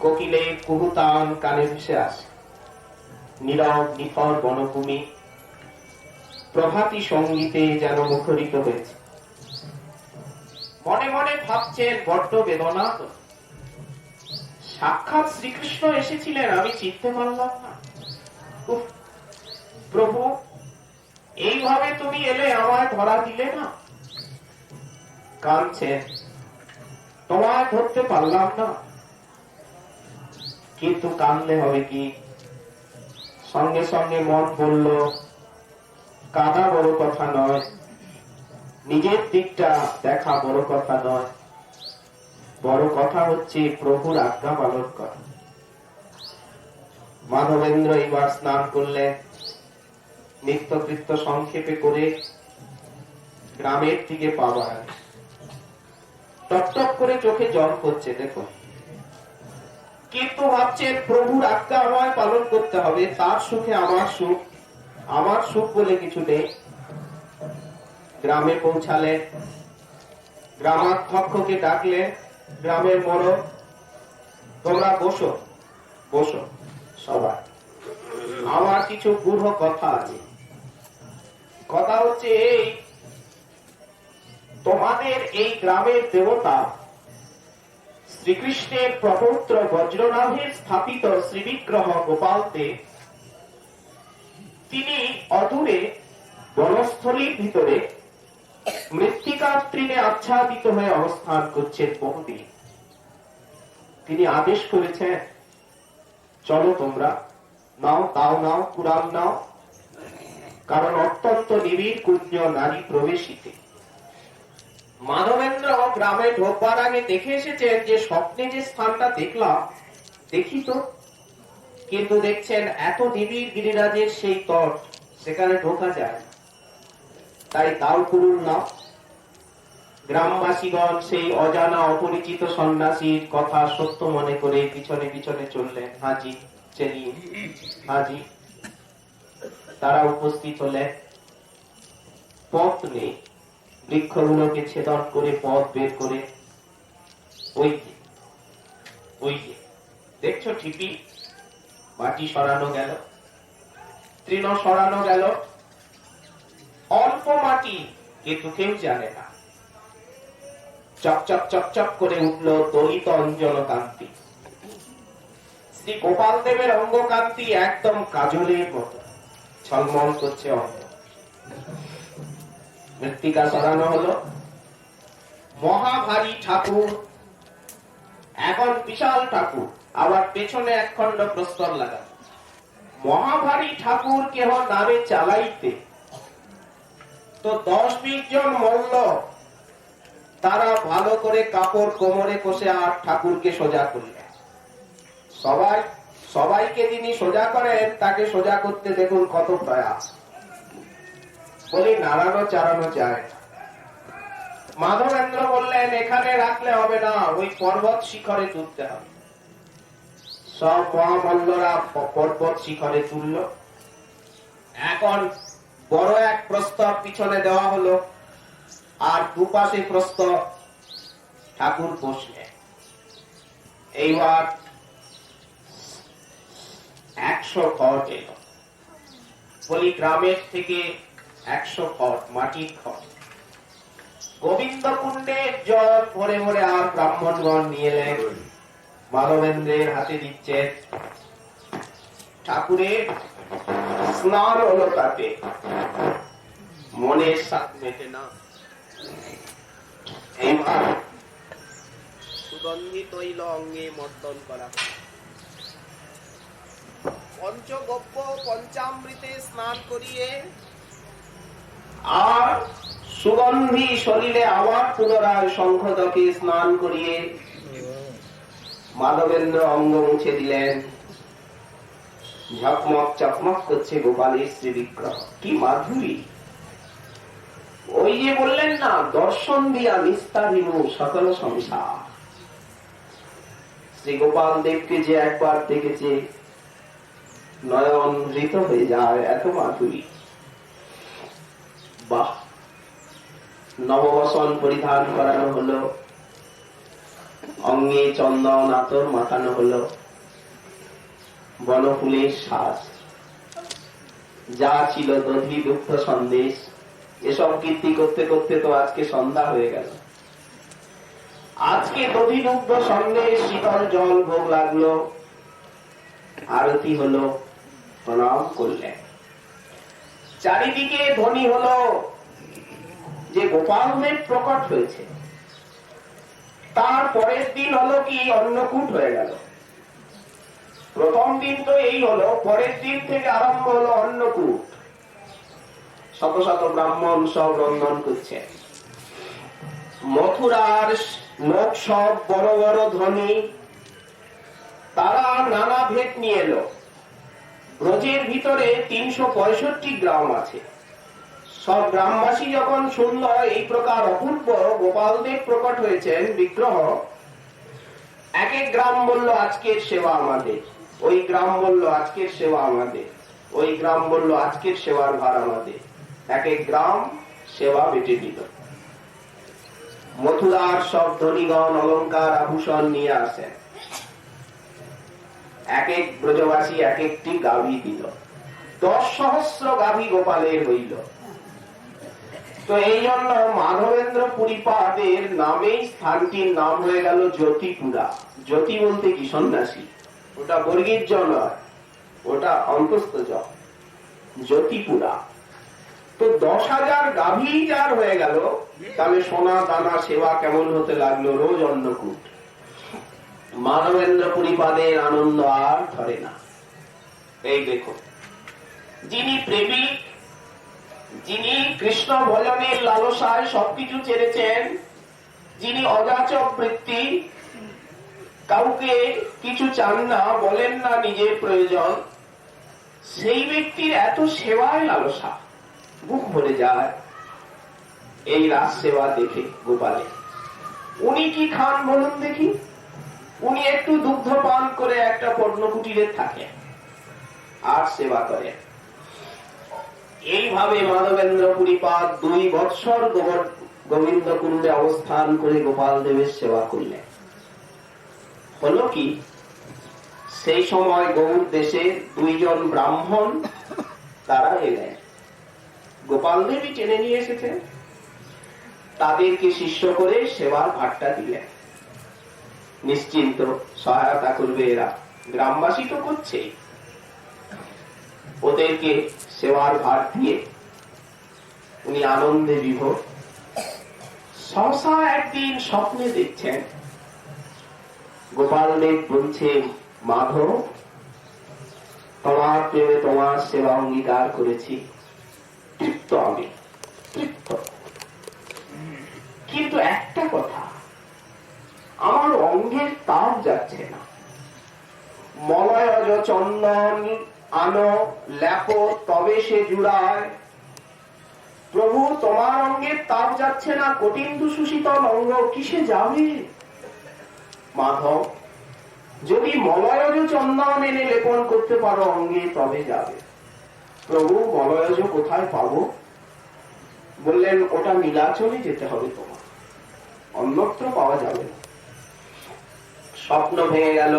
কোকিলের কুহুতান কানে ভেসে আসে। নীরব নিথর বনভূমি প্রভাতী সঙ্গীতে যেন মুখরিত হয়েছে। মনে মনে ভাবছেন, বড্ড বেদনা তো, সাক্ষাৎ শ্রীকৃষ্ণ এসেছিলেন, আমি চিনতে পারলাম না। প্রভু, এইভাবে তুমি এলে, আমায় ধরা দিলে না। কাঁদছেন, তোমায় ধরতে পারলাম না, কিন্তু কাঁদলে হবে কি? সঙ্গে সঙ্গে মন বলল, কাঁদা বড় কথা নয়, নিজের দিকটা দেখা বড় কথা নয়, বড় কথা হচ্ছে প্রভুর আজ্ঞা পালন করা। মাধবেন্দ্র এবার স্নান করলেন, নিত্যকৃত্য সংক্ষেপে করে গ্রামের দিকে পা বাড়ালেন। টপটপ করে চোখে জল পড়ছে, দেখুন, কিন্তু ভাবছেন প্রভুর আজ্ঞা আমায় পালন করতে হবে, তার সুখে আমার সুখ, আমার সুখ বলে কিছু নেই। গ্রামে পৌঁছালেন, গ্রামাধ্যক্ষকে ডাকলেন, গ্রামের বড়, তোমরা বসো বসো সবাই, আমার কিছু গূঢ় কথা আছে। কথা হচ্ছে এই, তোমাদের এই গ্রামের দেবতা শ্রীকৃষ্ণের প্রপৌত্র বজ্রনাভের স্থাপিত শ্রীবিগ্রহ গোপালদেব, তিনি অদূরে বনস্থলীর ভিতরে মৃত্তিকার তৃণে আচ্ছাদিত হয়ে অবস্থান করছেন বহুদিন। তিনি আদেশ করেছেন, চলো তোমরা, নাও, তাও নাও, কুড়াল নাও, কারণ অত্যন্ত নিবিড় পুণ্য নারী প্রবেশিতে। মাধবেন্দ্র গ্রামে ঢোকবার আগে দেখে এসেছেন যে স্বপ্নে যে স্থানটা দেখলাম, দেখি তো, কিন্তু দেখছেন এত নিবিড় গিরিরাজের সেই তট, সেখানে ঢোকা যায়, তাই তাও কুড়ুল নাও। গ্রামবাসীগণ সেই অজানা অপরিচিত সন্ন্যাসীর কথা সত্য মনে করে পিছনে পিছনে চললেন। হাজি চলিয়ে, হাজি। তারা উপস্থিত হলেন, পথ নেই, বৃক্ষগুলোকে ছেদন করে পথ বের করে, ওই যে দেখছো ঠিকই, মাটি সরানো গেল, তৃণ সরানো গেল, অল্প মাটি, কিন্তু কেউ জানে না। চকচক চকচক করে উঠল দলিত অঞ্জন কান্তি। শ্রী গোপাল দেবের অঙ্গকান্তি একদম কাজলের মতো ঝলমল করছে অঙ্গ। মৃত্তিকা সরানো হলো, মহাভারী ঠাকুর, এখন বিশাল ঠাকুর, আবার পেছনে একখণ্ড প্রস্তর লাগানো। মহাভারী ঠাকুর কেহ নামে চালাইতে তো 10-20 জন মল্ল, তারা ভালো করে কাপড় কোমরে কষে আর ঠাকুরকে সোজা করলেন। সবাইকে যিনি সোজা করেন, তাকে সোজা করতে দেখুন কত প্রয়াস, বলি নাড়ানো চাড়ানো যায়। মাধবেন্দ্র বললেন, এখানে রাখলে হবে না, ওই পর্বত শিখরে তুলতে হবে। সব মহামল্লরা পর্বত শিখরে তুলল। এখন বড় এক প্রস্তর পিছনে দেওয়া হলো, আর দুপাশে প্রস্তর, ঠাকুর বসলেন। এইবার 100 ঘট এলো, বলি গ্রামের থেকে 100 ঘট মাটির ঘট। গোবিন্দ কুণ্ডের জল ভরে ভরে আর ব্রাহ্মণগণ নিয়ে এলেন, মাধবেন্দ্রের হাতে দিচ্ছেন। ঠাকুরের স্নান হলো, তাতে মনের সাথ মেটে না। এইবার সুগন্ধি তৈল অঙ্গে মর্দন করা, পঞ্চগব্য পঞ্চামৃতে স্নান করিয়ে আর সুগন্ধি শরীরে আবার পুনরায় শঙ্খদকে স্নান করিয়ে মাধবেন্দ্র অঙ্গ মুছে দিলেন। ঝকমক চকমক করছে গোপালের শ্রীবিগ্রহ, কি মাধুরী! ওই যে বললেন না, দর্শন দিয়া নিস্তারিণ সকল সংসার। শ্রী গোপাল দেবকে যে একবার দেখেছে, নয়ন হৃত হয়ে যায়, এত মাধুরী। বাহ! নববসন পরিধান করানো হলো, অঙ্গে চন্দন আতর মাখানো হলো, বনফুলের সাজ, যা ছিল দধি দুগ্ধ সন্দেশ, এসব কীর্তি করতে করতে তো আজকে সন্ধ্যা হয়ে গেল। আজকে দধি দুগ্ধ সন্দেশ, শীতল জল ভোগ লাগলো, আরতি হলো, প্রণাম করলেন। চারিদিকে ধ্বনি হলো যে গোপাল দেব প্রকট হয়েছে। তার পরের দিন হলো কি অন্নকূট হয়ে গেল। প্রথম দিন তো এই হলো, পরের দিন থেকে আরম্ভ হলো অন্নকূট। শত শত ব্রাহ্মণ সব রন্ধন করছে। মথুরার লোক সব বড় বড় ধনী, তারা নানা ভেদ নিয়ে এলো। ব্রজের ভিতরে 365 গ্রাম আছে। সব গ্রামবাসী যখন শুনল এই প্রকার অপূর্ব গোপালদেব প্রকট হয়েছেন বিগ্রহ, এক এক গ্রাম বলল আজকের সেবা আমাদের, ওই গ্রাম বলল আজকের সেবা আমাদের, ওই গ্রাম বলল আজকের সেবার ভার আমাদের। এক এক গ্রাম সেবা বেটে দিল। মথুরার সব ধনীগণ অলঙ্কার আভূষণ নিয়ে আসেন। এক এক ব্রজবাসী এক একটি গাভী দিল। 10,000 গাভী গোপালের হইল। তো এই জন্য মাধবেন্দ্র পুরীপাদের নামেই স্থানটির নাম হয়ে গেল জ্যোতিপুরা। জ্যোতি বলতে কি সন্ন্যাসী, ওটা বর্গীর জ নয়, ওটা অন্তস্থ জ, জ্যোতিপুরা। তো 10,000 গাভী যার হয়ে গেল, তাহলে সোনা দানা সেবা কেমন হতে লাগলো, রোজ অন্নকূট। মাধবেন্দ্র পুরীপাদের আনন্দ আর ধরে না। এই দেখো, যিনি প্রেমিক, যিনি কৃষ্ণ ভজনের লালসায় সবকিছু ছেড়েছেন, যিনি অযাচক বৃত্তি, কাউকে কিছু চান না, বলেন না নিজের প্রয়োজন, সেই ব্যক্তির এত সেবায় লালসা, বুক ভরে যায় এই রাস সেবা দেখে গোপালে। উনি কি খান বলুন দেখি? উনি একটু দুগ্ধ পান করে একটা পর্ণকুটিরে থাকে আর সেবা করে। এইভাবে মাধবেন্দ্র পুরীপাদ 2 বৎসর গোবিন্দ কুণ্ডে অবস্থান করে গোপাল দেবের সেবা করলেন। হলো কি, সেই সময় গৌড় দেশে 2 জন ব্রাহ্মণ তারা এলেন, গোপাল দেবী টেনে নিয়ে এসেছেন, তাদেরকে শিষ্য করে সেবার ভারটা দিলেন। নিশ্চিন্ত সহায়তা করবে এরা, গ্রামবাসী তো করছে, ওদেরকে সেবার ভার দিয়ে উনি আনন্দে বিভোর। সহসা একদিন স্বপ্নে দেখছেন গোপাল দেব বলছে, মাধব, তোমার প্রেমে তোমার সেবা অঙ্গীকার করেছি, তৃপ্ত আমি, তৃপ্ত। কিন্তু একটা কথা, আমার অঙ্গের তাপ যাচ্ছে না। মলয়জ চন্দন আনো লেপ তবে সে জুড়ায়। প্রভু, তোমার অঙ্গের তাপ যাচ্ছে না, কঠিন্দু সুশীতল অঙ্গ কিসে যাবে? মাধব, যদি মলয়জ চন্দন এনে লেপন করতে পারো অঙ্গে তবে যাবে। প্রভু, মলয়জ কোথায় পাবো? বললেন, ওটা নীলাচলে যেতে হবে তোমার, অন্যত্র পাওয়া যাবে না। স্বপ্ন ভেঙে গেল,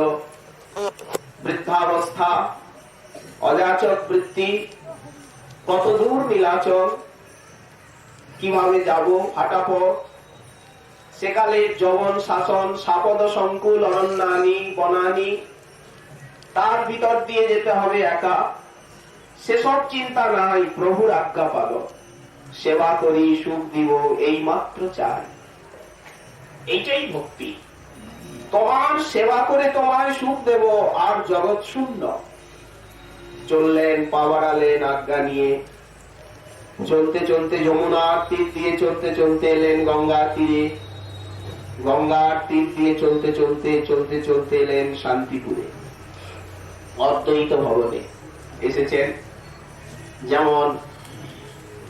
বৃদ্ধাবস্থা, অযাচক বৃত্তি, কত দূর নীলাচল, কিভাবে যাব? ফাটাফট। সেকালের যবন শাসন, সাপদ সংকুল অরণ্যানি বনানি, তার ভিতর দিয়ে যেতে হবে একা। সেসব চিন্তা নাই, প্রভুর আজ্ঞা পালো, সেবা করি, সুখ দিব, এই মাত্র চাই। এইটাই ভক্তি। তোমার সেবা করে তোমায় সুখ দেব, আর জগৎ শূন্য। চললেন, পা বাড়ালেন আজ্ঞা নিয়ে। চলতে চলতে যমুনার তীর দিয়ে চলতে চলতে এলেন গঙ্গার তীরে। গঙ্গার তীর দিয়ে চলতে চলতে চলতে চলতে এলেন শান্তিপুরে। অদ্বৈত ভবনে এসেছেন। যেমন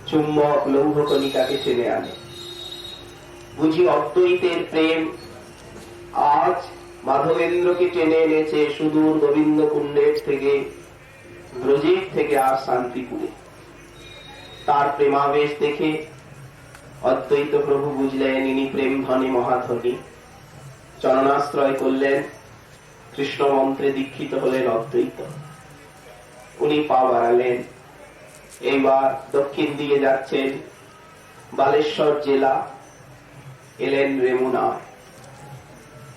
চুম্বক লৌহ কণিকাকে টেনে আনে, বুঝি অদ্বৈতের প্রেম আজ মাধবেন্দ্রকে টেনে এনেছে সুদূর গোবিন্দ কুণ্ডের থেকে, ব্রজের থেকে আর শান্তিপুরে। তার প্রেমাবেশ দেখে অদ্বৈত প্রভু বুঝলেন ইনি প্রেম ধনী মহাধনী। চরণাশ্রয় করলেন, কৃষ্ণ মন্ত্রে দীক্ষিত হলেন অদ্বৈত। উনি পা বাড়ালেন। এইবার দক্ষিণ দিকে যাচ্ছেন, বালেশ্বর জেলা, এলেন রেমুনায়।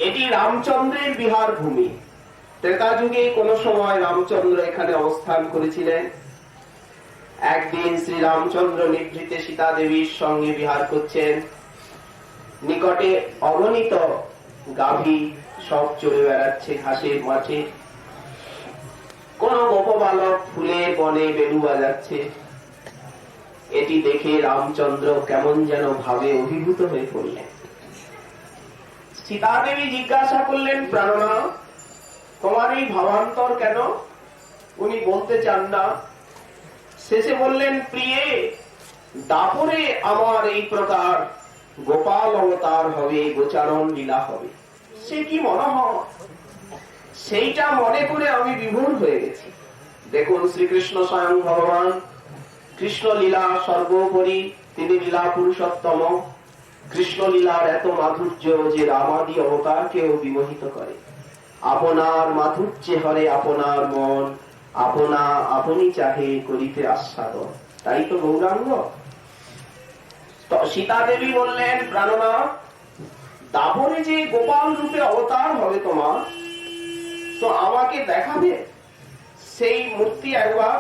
এটি রামচন্দ্রের বিহার ভূমি। ত্রেতা যুগে কোন সময় রামচন্দ্র এখানে অবস্থান করেছিলেন। একদিন শ্রী রামচন্দ্র নিভৃতে সীতা দেবীর সঙ্গে বিহার করছেন। নিকটে অগণিত গাভী সব চড়ে বেড়াচ্ছে ঘাসের মাঠে। কোন গোপবালক ফুলের বনে বেলু বাজাচ্ছে। এটি দেখে রামচন্দ্র কেমন যেন ভাবে অভিভূত হয়ে পড়লেন। সীতা দেবী জিজ্ঞাসা করলেন, প্রাণনাথ, তোমার এই ভাবান্তর কেন? উনি বলতে চান না। শেষে বললেন, প্রিয়ে দাপরে আমার এই প্রকার গোপাল অবতার হবে, গোচারণ লীলা হবে, সে কি মনে হয়, সেইটা মনে করে আমি বিভোর হয়ে গেছি। দেখুন, শ্রীকৃষ্ণ স্বয়ং ভগবান, কৃষ্ণ লীলা সর্বোপরি, তিনি লীলা পুরুষোত্তম। কৃষ্ণ লীলার এত মাধুর্য যে রামাদি অবতারকেও বিমোহিত করে। আপনার মাধুর্যে হরে আপনার মন, আপনা আপনি চাহে করিতে আস্বাদন, তাই তো গৌরাঙ্গ। তো সীতা দেবী বললেন, প্রাণনাথ দাপরে যে গোপাল রূপে অবতার হবে তোমার, তো আমাকে দেখাবে সেই মূর্তি একবার।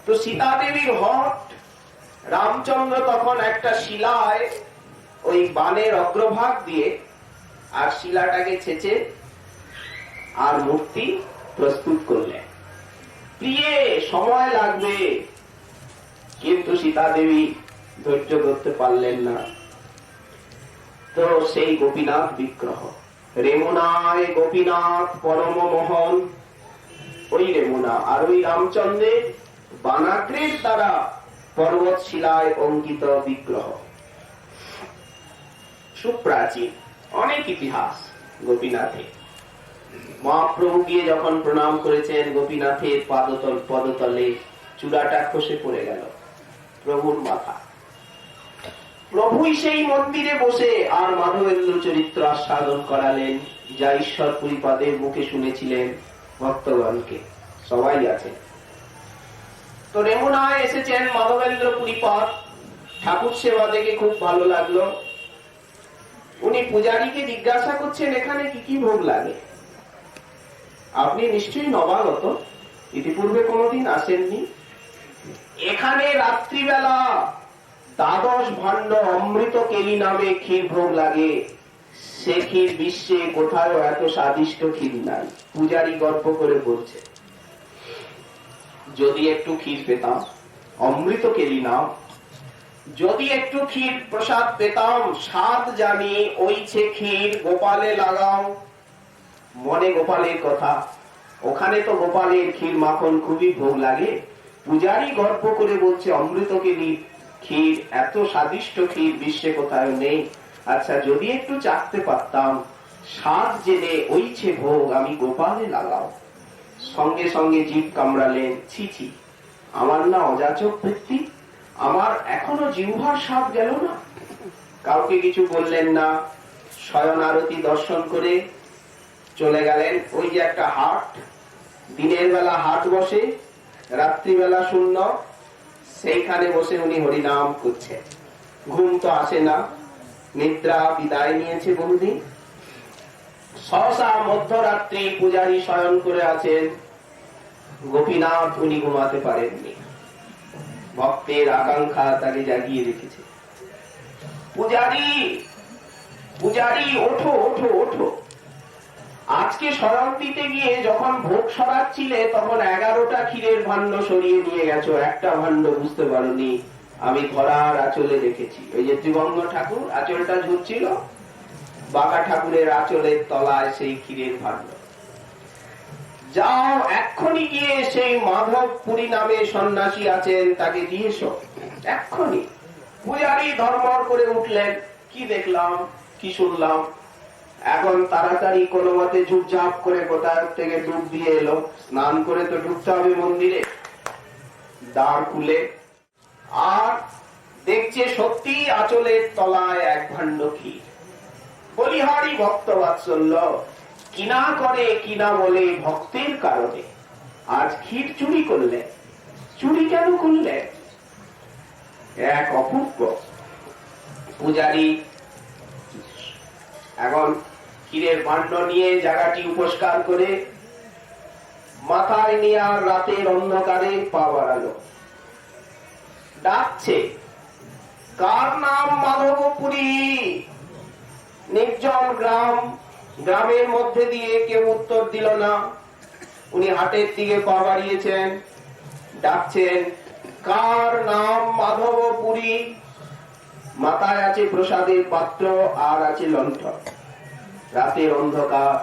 তো সীতা দেবীর হট, রামচন্দ্র তখন একটা শিলায় ওই বানের অগ্রভাগ দিয়ে আর শিলাটাকে ছেঁচে আর মূর্তি প্রস্তুত করলেন। প্রিয়ে সময় লাগবে, কিন্তু সীতা দেবী ধৈর্য ধরতে পারলেন না। তো সেই গোপীনাথ বিগ্রহ, রেমুনায় গোপীনাথ পরম মোহন, ওই রেমুনা আর ওই রামচন্দ্রের বানাগ্রের দ্বারা পর্বত শিলায় অঙ্কিত বিগ্রহ, সুপ্রাচীন, অনেক ইতিহাস গোপীনাথে। মহাপ্রভু গিয়ে যখন প্রণাম করেছেন, গোপীনাথের পদতলে চূড়াটা খসে পড়ে গেল প্রভুর মাথা। প্রভুই সেই মন্দিরে বসে আর মাধবেন্দ্র চরিত্র আস্বাদন করালেন, যা ঈশ্বরপুরী পাদের মুখে শুনেছিলেন ভক্তগণকে, সবাই আছে। তো রেমুনায় এসেছেন মাধবেন্দ্র পুরীপাদ, ঠাকুর সেবা দেখে খুব ভালো লাগলো। উনি পূজারীকে জিজ্ঞাসা করছেন, এখানে কি কি ভোগ লাগে? আপনি নিশ্চয়ই নবাগত, ইতিপূর্বে কোনোদিন আসেননি। এখানে রাত্রিবেলা দ্বাদশ ভাণ্ড অমৃত কেলি নামে ক্ষীর ভোগ লাগে। সে ক্ষীর বিশ্বে কোথাও এত স্বাদিষ্ট ক্ষীর নাই। পূজারী গল্প করে বলছে, যদি একটু ক্ষীর পেতাম, অমৃত কেলি নাম, যদি একটু ক্ষীর প্রসাদ পেতাম, স্বাদ জানি ওইছে ক্ষীর গোপালে লাগাও। মনে গোপালের কথা, ওখানে তো গোপালের ক্ষীর মাখন খুবই ভোগ লাগে। পূজারী গল্প করে বলছে, অমৃত কেলি ক্ষীর, এত স্বাদিষ্ট ক্ষীর বিশ্বে কোথাও নেই। আচ্ছা, যদি একটু চাকতে পারতাম, স্বাদ জেনে ওইছে ভোগ আমি গোপালে লাগাও। সঙ্গে সঙ্গে জিভ কামড়ালেন, ছি ছি, আমার না অযাচক বৃত্তি, আমার এখনো জিহ্বার স্বাদ গেল না। কাউকে কিছু বললেন না, শয়ন আরতি দর্শন করে চলে গেলেন। ওই যে একটা হাট, দিনের বেলা হাট বসে, রাত্রিবেলা শূন্য, সেইখানে বসে উনি হরিনাম করছেন। ঘুম তো আসে না, নিদ্রা বিদায় নিয়েছে বহুদিন। সহসা মধ্যরাত্রি পূজারী শয়ন করে আছেন, গোপীনাথ উনি ঘুমাতে পারেননি। ভক্তের আকাঙ্ক্ষা তাকে জাগিয়ে রেখেছে। পূজারী, পূজারী ওঠো ওঠো ওঠো। আজকে শরণ দিতে গিয়ে যখন ভোগ সরাচ্ছিলে, তখন 11টা ক্ষীরের ভাণ্ড সরিয়ে নিয়ে গেছো, একটা ভাণ্ড বুঝতে পারোনি। আমি ধরার আঁচলে রেখেছি। ওই যে ত্রিভঙ্গ ঠাকুর আঁচলটা ঝুলছিল, বাঁকা ঠাকুরের আঁচলের তলায় সেই ক্ষীরের ভাণ্ড। যাও এক্ষুনি গিয়ে সেই মাধব পুরী নামে সন্ন্যাসী আছেন, তাকে দিয়েছ এক্ষুনি। পূজারী ধর্মর করে উঠলেন, কি দেখলাম, কি শুনলাম। এখন তাড়াতাড়ি কোনো মতে ঝুপঝাপ করে কোথায় থেকে ডুব দিয়ে এলো। স্নান করে তো ঢুকতে হবে মন্দিরে। দ্বার খুলে আর দেখছে সত্যি আঁচলের তলায় এক ভাণ্ড ক্ষীর। বলিহারি ভক্ত বাৎসল্য, কিনা করে কিনা বলে ভক্তের কারণে আজ ক্ষীর চুরি করলে। চুরি কেন করলে? এক অপূর্ব। পূজারী এখন ক্ষীরের ভাণ্ড নিয়ে জায়গাটি উপস্কার করে মাথায় নিয়ে আর রাতের অন্ধকারে পা বাড়ালো। ডাকছে, কার নাম মাধবপুরী? নির্জন গ্রাম, গ্রামের মধ্যে দিয়ে কেউ উত্তর দিল না। উনি হাটের দিকে পা বাড়িয়েছেন, ডাকছেন, কার নাম মাধবপুরী? মাথায় আছে প্রসাদের পাত্র আর আছে লণ্ঠন, রাতের অন্ধকার।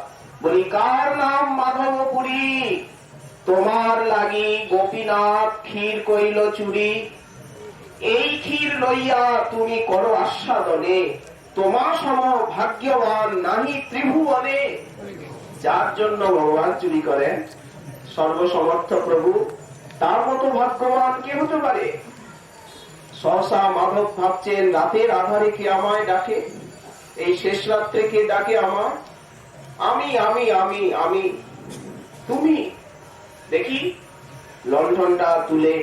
বলি, কার নাম মাধবপুরী? তোমার লাগি গোপীনাথ ক্ষীর কইল চুরি, এই ক্ষীর লইয়া তুমি করো আস্বাদনে, তোমার সম ভাগ্যবান নাহি ত্রিভুবনে। যার জন্য ভগবান চুরি করেন, সর্বসমর্থ প্রভু, তার মতো ভাগ্যবান কে হতে পারে? সহসা মাধব ভাবছেন, রাতের আধারে কে আমায় ডাকে? এই শেষ রাত্রে কে ডাকে আমায়? আমি আমি আমি আমি তুমি। দেখি লণ্ঠনটা তুলে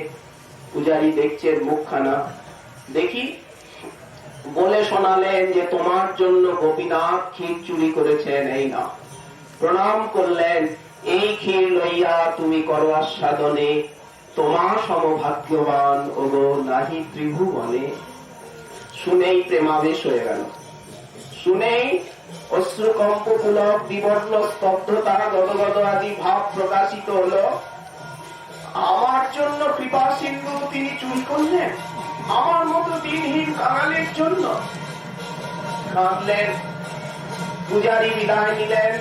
পূজারী দেখছেন মুখখানা, দেখি বলে শোনালেন যে তোমার জন্য গোপীনাথ ক্ষীর চুরি করেছেন, এই না। প্রণাম করলেন, এই ক্ষীর লইয়া তুমি করো আস্বাদনে, তোমার সমভাগ্যবান ওগো নাহি ত্রিভুবনে। শুনেই প্রেমাবেশ হয়ে গেল, শুনেই অশ্রুকম্প পুলক বিবর্ণ স্তব্ধতা গদগদ আদি ভাব প্রকাশিত হলো। আমার জন্য কৃপা সিন্ধু তিনি চুরি করলেন, আমার মতো দিনহীন কাঙালের জন্য। কাঁদলেন, পূজারী বিদায় নিলেন,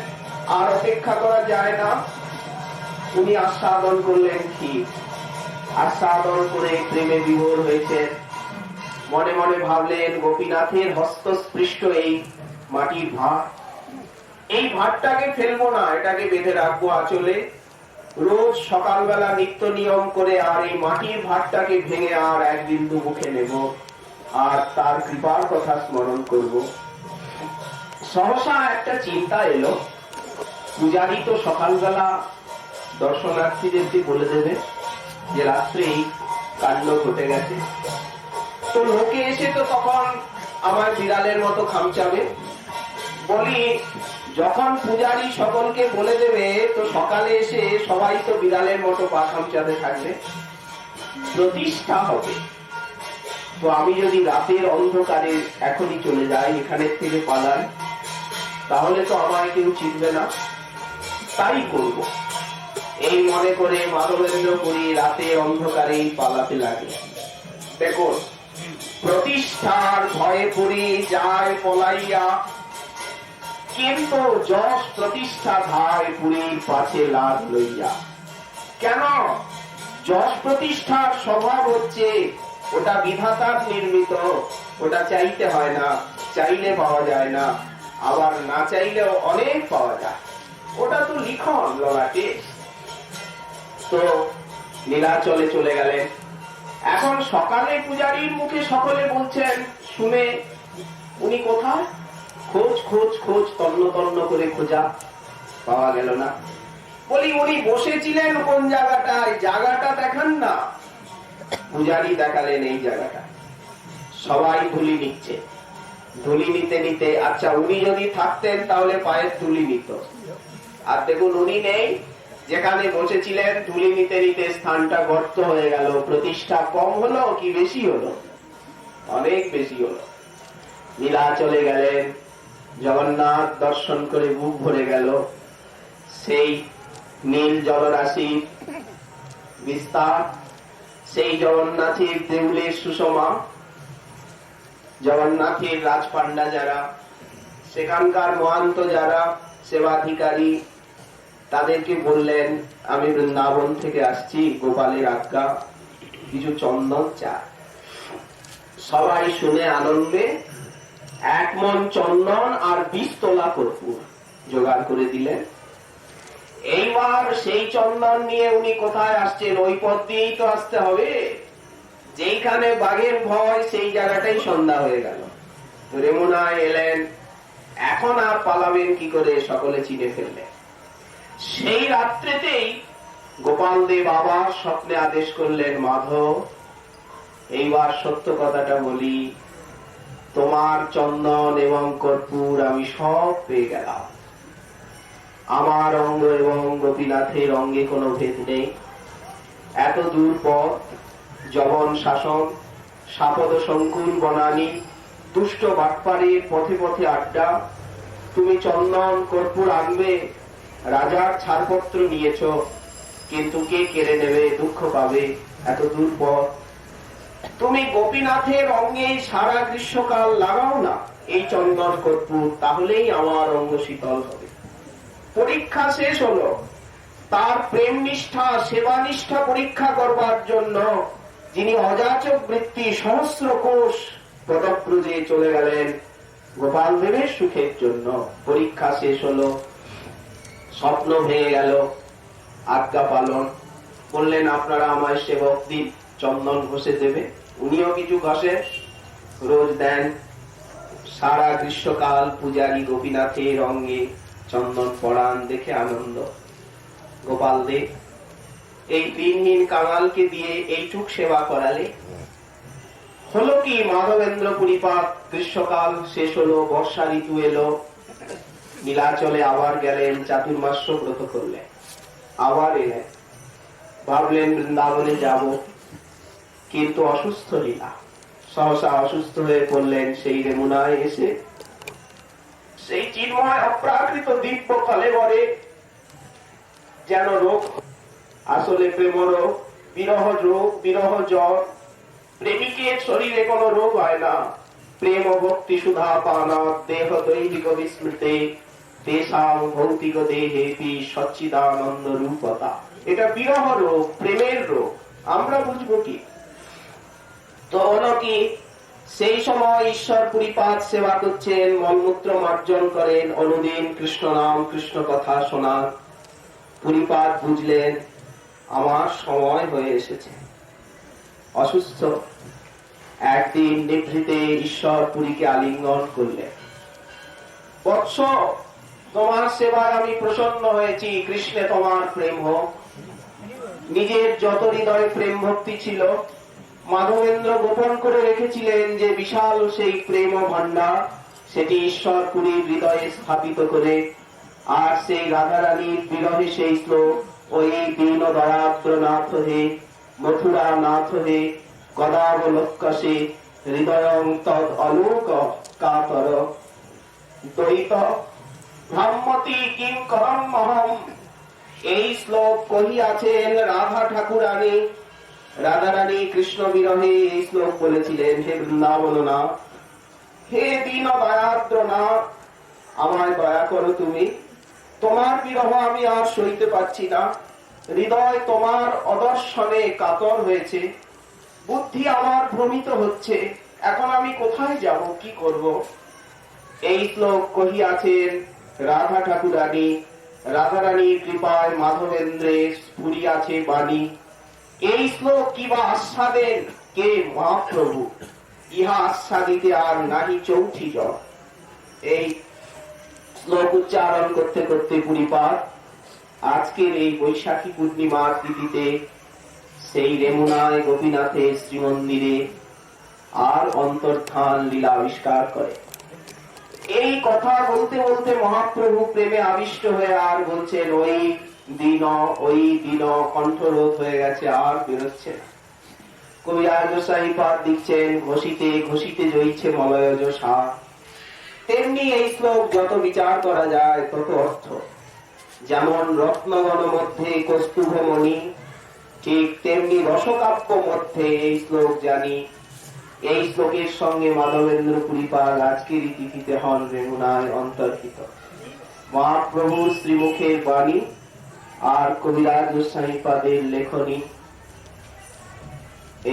আর অপেক্ষা করা যায় না। উনি আস্বাদন করলেন ক্ষীর, আস্বাদন করে প্রেমে বিভোর হয়েছেন। মনে মনে ভাবলেন, গোপীনাথের হস্তস্পৃষ্ট এই মাটির ভার, এই ভারটাকে ফেলবো না, এটাকে বেঁধে রাখবো আঁচলে। রোজ সকালবেলা নিত্য নিয়ম করে আর এই মাটির ভারটাকে ভেঙে আর এক বিন্দু মুখে নেব, আর তার কৃপার কথা স্মরণ করব। সহসা একটা চিন্তা এলো, পূজারী তো সকালবেলা দর্শনার্থীদেরকে বলে দেবে যে রাত্রে এই কাণ্ড ঘটে গেছে, তো লোকে এসে তো তখন আমার বিড়ালের মতো খামচাবে। বলি, যখন পূজারী সকলকে বলে দেবে, তো সকালে এসে সবাই তো বিড়ালের মতো পা খামচাতে থাকবে, প্রতিষ্ঠা হবে। তো আমি যদি রাতের অন্ধকারে এখনই চলে যাই, এখানের থেকে পালাই, তাহলে তো আমায় কেউ চিনবে না, তাই করব। এই মনে করে মাধবেন্দ্র পুরী রাতের অন্ধকারে পালাতে লাগে। দেখুন, প্রতিষ্ঠার ভয়ে পুরী যায় পলাইয়া, কিন্তু যশ প্রতিষ্ঠা ধায় পুরীর পাছে লাভ লইয়া। কেন? যশ প্রতিষ্ঠার স্বভাব হচ্ছে ওটা বিধাতার নির্মিত, ওটা চাইতে হয় না, চাইলে পাওয়া যায় না, আবার না চাইলেও অনেক পাওয়া যায়। ওটা তো লিখন ললাটে। তো নীলাচলে চলে গেলেন। এখন সকালে পূজারীর মুখে সকলে বলছেন শুনে, উনি কোথায়? খোঁজ খোঁজ খোঁজ, তন্ন তন্ন করে খোঁজা, পাওয়া গেল না। বলি, উনি বসেছিলেন কোন জায়গাটায়? জায়গাটা দেখান না। পূজারী দেখালেন এই জায়গাটা। সবাই ধুলি নিচ্ছে, ধুলি নিতে নিতে, আচ্ছা উনি যদি থাকতেন তাহলে পায়ের ধুলি নিত। আর দেখুন উনি নেই, যেখানে বসেছিলেন ধুলি নিতে নিতে স্থানটা গর্ত হয়ে গেল। প্রতিষ্ঠা কম হলো কি বেশি হলো? অনেক বেশি হলো। নীলাচলে গেলেন, জগন্নাথ দর্শন করে বুক ভরে গেল। সেই নীল জলরাশি বিস্তার, সেই জগন্নাথের দেউলের সুষমা, জগন্নাথের রাজপান্ডা যারা, সেখানকার মহান্ত যারা সেবাধিকারী, তাদেরকে বললেন আমি বৃন্দাবন থেকে আসছি, গোপালের আজ্ঞা, কিছু চন্দন চা। সবাই শুনে আনন্দে 1 মণ চন্দন আর 20 তোলা কর্পূর জোগাড় করে দিলেন। এইবার সেই চন্দন নিয়ে উনি কোথায় আসছেন? ওই পথ দিয়েই তো আসতে হবে, যেইখানে বাঘের ভয় সেই জায়গাটাই সন্ধ্যা হয়ে গেল। রেমুনায় এলেন, এখন আর পালাবেন কি করে? সকলে চিনে ফেললেন। সেই রাত্রেতেই গোপাল দেব আবার স্বপ্নে আদেশ করলেন, মাধব এইবার সত্য কথাটা বলি, তোমার চন্দন এবং কর্পূর আমি সব পেয়ে গেলাম। আমার অঙ্গ এবং গোপীনাথের অঙ্গে কোনো ভেদ নেই। এত দূর পথ, যবন শাসন, সাপদ সংকুল বনানী, দুষ্ট বাটপাড়ির পথে পথে আড্ডা, তুমি চন্দন কর্পূর আনবে, রাজার ছাড়পত্র নিয়েছ, কিন্তু কে কেড়ে নেবে, দুঃখ পাবে, এত দূর পথ। তুমি গোপীনাথের অঙ্গে সারা গ্রীষ্মকাল লাগাও না এই চন্দন কর্পূর, তাহলেই আমার অঙ্গ শীতল হবে। পরীক্ষা শেষ হলো, তার প্রেম নিষ্ঠা সেবা নিষ্ঠা পরীক্ষা করবার জন্য যিনি অযাচক বৃত্তি সহস্র কোষ পদব্রজে চলে গেলেন গোপাল দেবের সুখের জন্য। পরীক্ষা শেষ হলো, স্বপ্ন ভেঙে গেল, আজ্ঞা পালন বললেন, আপনারা আমায় সেবক দিন, চন্দন ঘষে দেবে। উনিও কিছু ঘষে রোজ দেন। সারা গ্রীষ্মকাল পূজারী গোপীনাথের অঙ্গে চন্দন পড়ান, দেখে আনন্দ। গোপাল দেব এই দিনহীন কাঙালকে দিয়ে এইটুক সেবা করালে হলো কি? মাধবেন্দ্র পরিপাক, গ্রীষ্মকাল শেষ হলো, বর্ষা ঋতু এলো, নীলাচলে আবার গেলেন, চাতুর্মাস্য ব্রত করলেন, আবার এলেন, ভাবলেন বৃন্দাবনে যাব, কিন্তু অসুস্থ লীলা। সহসা অসুস্থ হয়ে পড়লেন। সেই রেমুনায় এসে সেই চিন্ময় অপ্রাকৃত দিব্য কলেবরে যেন রোগ, আসলে প্রেম রোগ, বিরহ রোগ, বিরহ জ্বর। প্রেমিকের শরীরে কোনো রোগ হয় না। প্রেম ও ভক্তি সুধা পানা দেহ দৈহিক বিস্মৃতে তেষাং ভৌতিক দেহেপি সচ্চিদানন্দ রূপতা। এটা বিরহ রোগ, প্রেমের রোগ। আমরা বুঝবো কি? তো হলো কি, সেই সময় ঈশ্বর পরিপাত সেবা করছেন, মলমূত্র মার্জন করেন, অনুদিন কৃষ্ণ নাম কৃষ্ণ কথা শোনান। পরিপাত বুঝলেন আমার সময় হয়ে এসেছে, অসুস্থ। একদিন নিভৃতে ঈশ্বর পুরীকে আলিঙ্গন করলেন। বৎস, তোমার সেবার আমি প্রসন্ন হয়েছি, কৃষ্ণে তোমার প্রেম হোক। নিজের যত হৃদয়ে প্রেম ভক্তি ছিল মাধবেন্দ্র গোপন করে রেখেছিলেন, যে বিশাল সেই প্রেম ভান্ডার, সেটি ঈশ্বর পুরীর হৃদয়ে স্থাপিত করে। আর সেই রাধারানীর বিরহে সেই শ্লোক, ওই দীন দয়াদ্র নাথ হে মথুরা নাথ হে গদাবলোক্কসে হৃদয়ং তদ অলোক কাতর দ্বৈত ভ্রাম্যতি কিং করম মহম। এই শ্লোক কহিয়াছেন রাধা ঠাকুরানী। রাধারানী কৃষ্ণ বিরহে এই শ্লোক বলেছিলেন, হে বৃন্দাবন নাথ, হে দীন দয়াদ্র নাথ, আমায় দয়া করো তুমি, তোমার বিরহ আমি আর সইতে পারছি না। হৃদয় তোমার অদর্শনে কাতর হয়েছে, বুদ্ধি আমার ভ্রমিত হচ্ছে, এখন আমি কোথায় যাব, কি করব? এই শ্লোক কহিয়াছেন রাধা ঠাকুরানী। রাধারানীর কৃপায় মাধবেন্দ্রের স্ফুরিয়াছে বাণী। এই শ্লোক কিবা আস্বাদেন কে মহাপ্রভু, ইহা আস্বাদিতে আর নাহি চৌথি জন। এই শ্লোক উচ্চারণ করতে করতে পরিপাত আজকের এই বৈশাখী পূর্ণিমার তিথিতে সেই রেমুনায় গোপীনাথের শ্রীমন্দিরে আর অন্তর্ধান লীলা আবিষ্কার করে। এই কথা বলতে বলতে মহাপ্রভু প্রেমে আবিষ্ট হয়ে আর বলছেন, ওই দিন কণ্ঠরোধ হয়ে গেছে, আর বেরোচ্ছে না। কবিরাজ সাহিপাত দিচ্ছেন, ঘষিতে ঘষিতে জয়ছে মলয়জ সার। তেমনি এই শ্লোক যত বিচার করা যায় তত অর্থ। যেমন রত্নগণ মধ্যে কস্তুভমণি, ঠিক তেমনি রসকাব্য মধ্যে এই শ্লোক জানি। এই শ্লোকের সঙ্গে মাধবেন্দ্র পুরীপাল আজকের তিথিতে হন রেমুনায় অন্তর্হিত। মহাপ্রভুর শ্রীমুখের বাণী আর কবিরাজ সাহিপাদের লেখনী,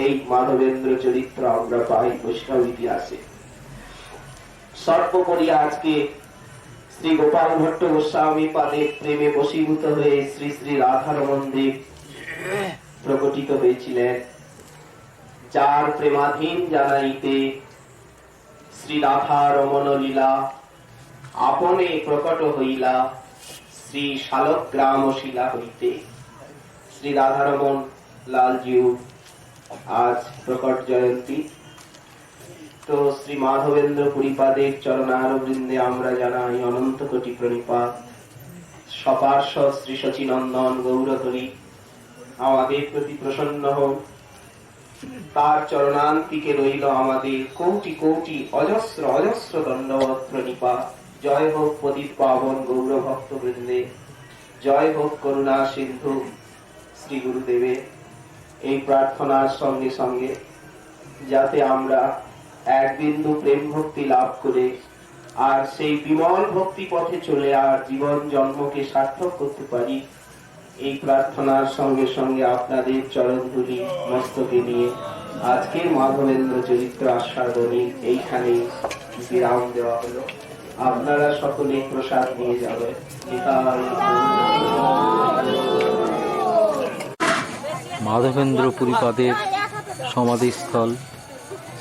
এই মাধবেন্দ্র চরিত্র আমরা পাই বৈষ্ণব ইতিহাসে। সর্বোপরি আজকে শ্রী গোপাল ভট্ট গোস্বামী পাদের প্রেমে বশীভূত হয়ে শ্রী শ্রী রাধারমণ দেব প্রকটিত হয়েছিলেন, যার প্রেমাধীন জানাইতে শ্রী রাধা রমণ লীলা আপনে প্রকট হইলা শ্রী শালগ্রাম শিলা হইতে। শ্রী রাধারমণ লালজিউ আজ প্রকট জয়ন্তী। তো শ্রী মাধবেন্দ্র পুরীপাদের চরণারবৃন্দে আমরা জানাই অনন্ত কোটি প্রণিপাত। সপার্শ্বদ শ্রী শচীনন্দন গৌরহরি আমাদের প্রতি প্রসন্ন হন। তার চরণান্তিকে রইল আমাদের কোটি কোটি অজস্র অজস্র দণ্ডবত প্রণিপাত। জয় হোক পতিত পাবন গৌর ভক্ত বৃন্দে, জয় হোক করুণা সিন্ধু শ্রী গুরুদেবে। এই প্রার্থনার সঙ্গে সঙ্গে যাতে আমরা এক বিন্দু প্রেম ভক্তি লাভ করে আর সেই বিমল ভক্তি পথে চলে আর জীবন জন্মকে সার্থক করতে পারি, এই প্রার্থনার সঙ্গে সঙ্গে আপনাদের চরণধুলি মস্তকে নিয়ে আজকের মাধবেন্দ্র চরিত্র আস্বাদনী এইখানে বিরাম দেওয়া হলো। আপনারা সকলে প্রসাদ নিয়ে যাবেন। মাধবেন্দ্র পুরীপাদের সমাধিস্থল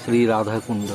শ্রী রাধাকুণ্ড।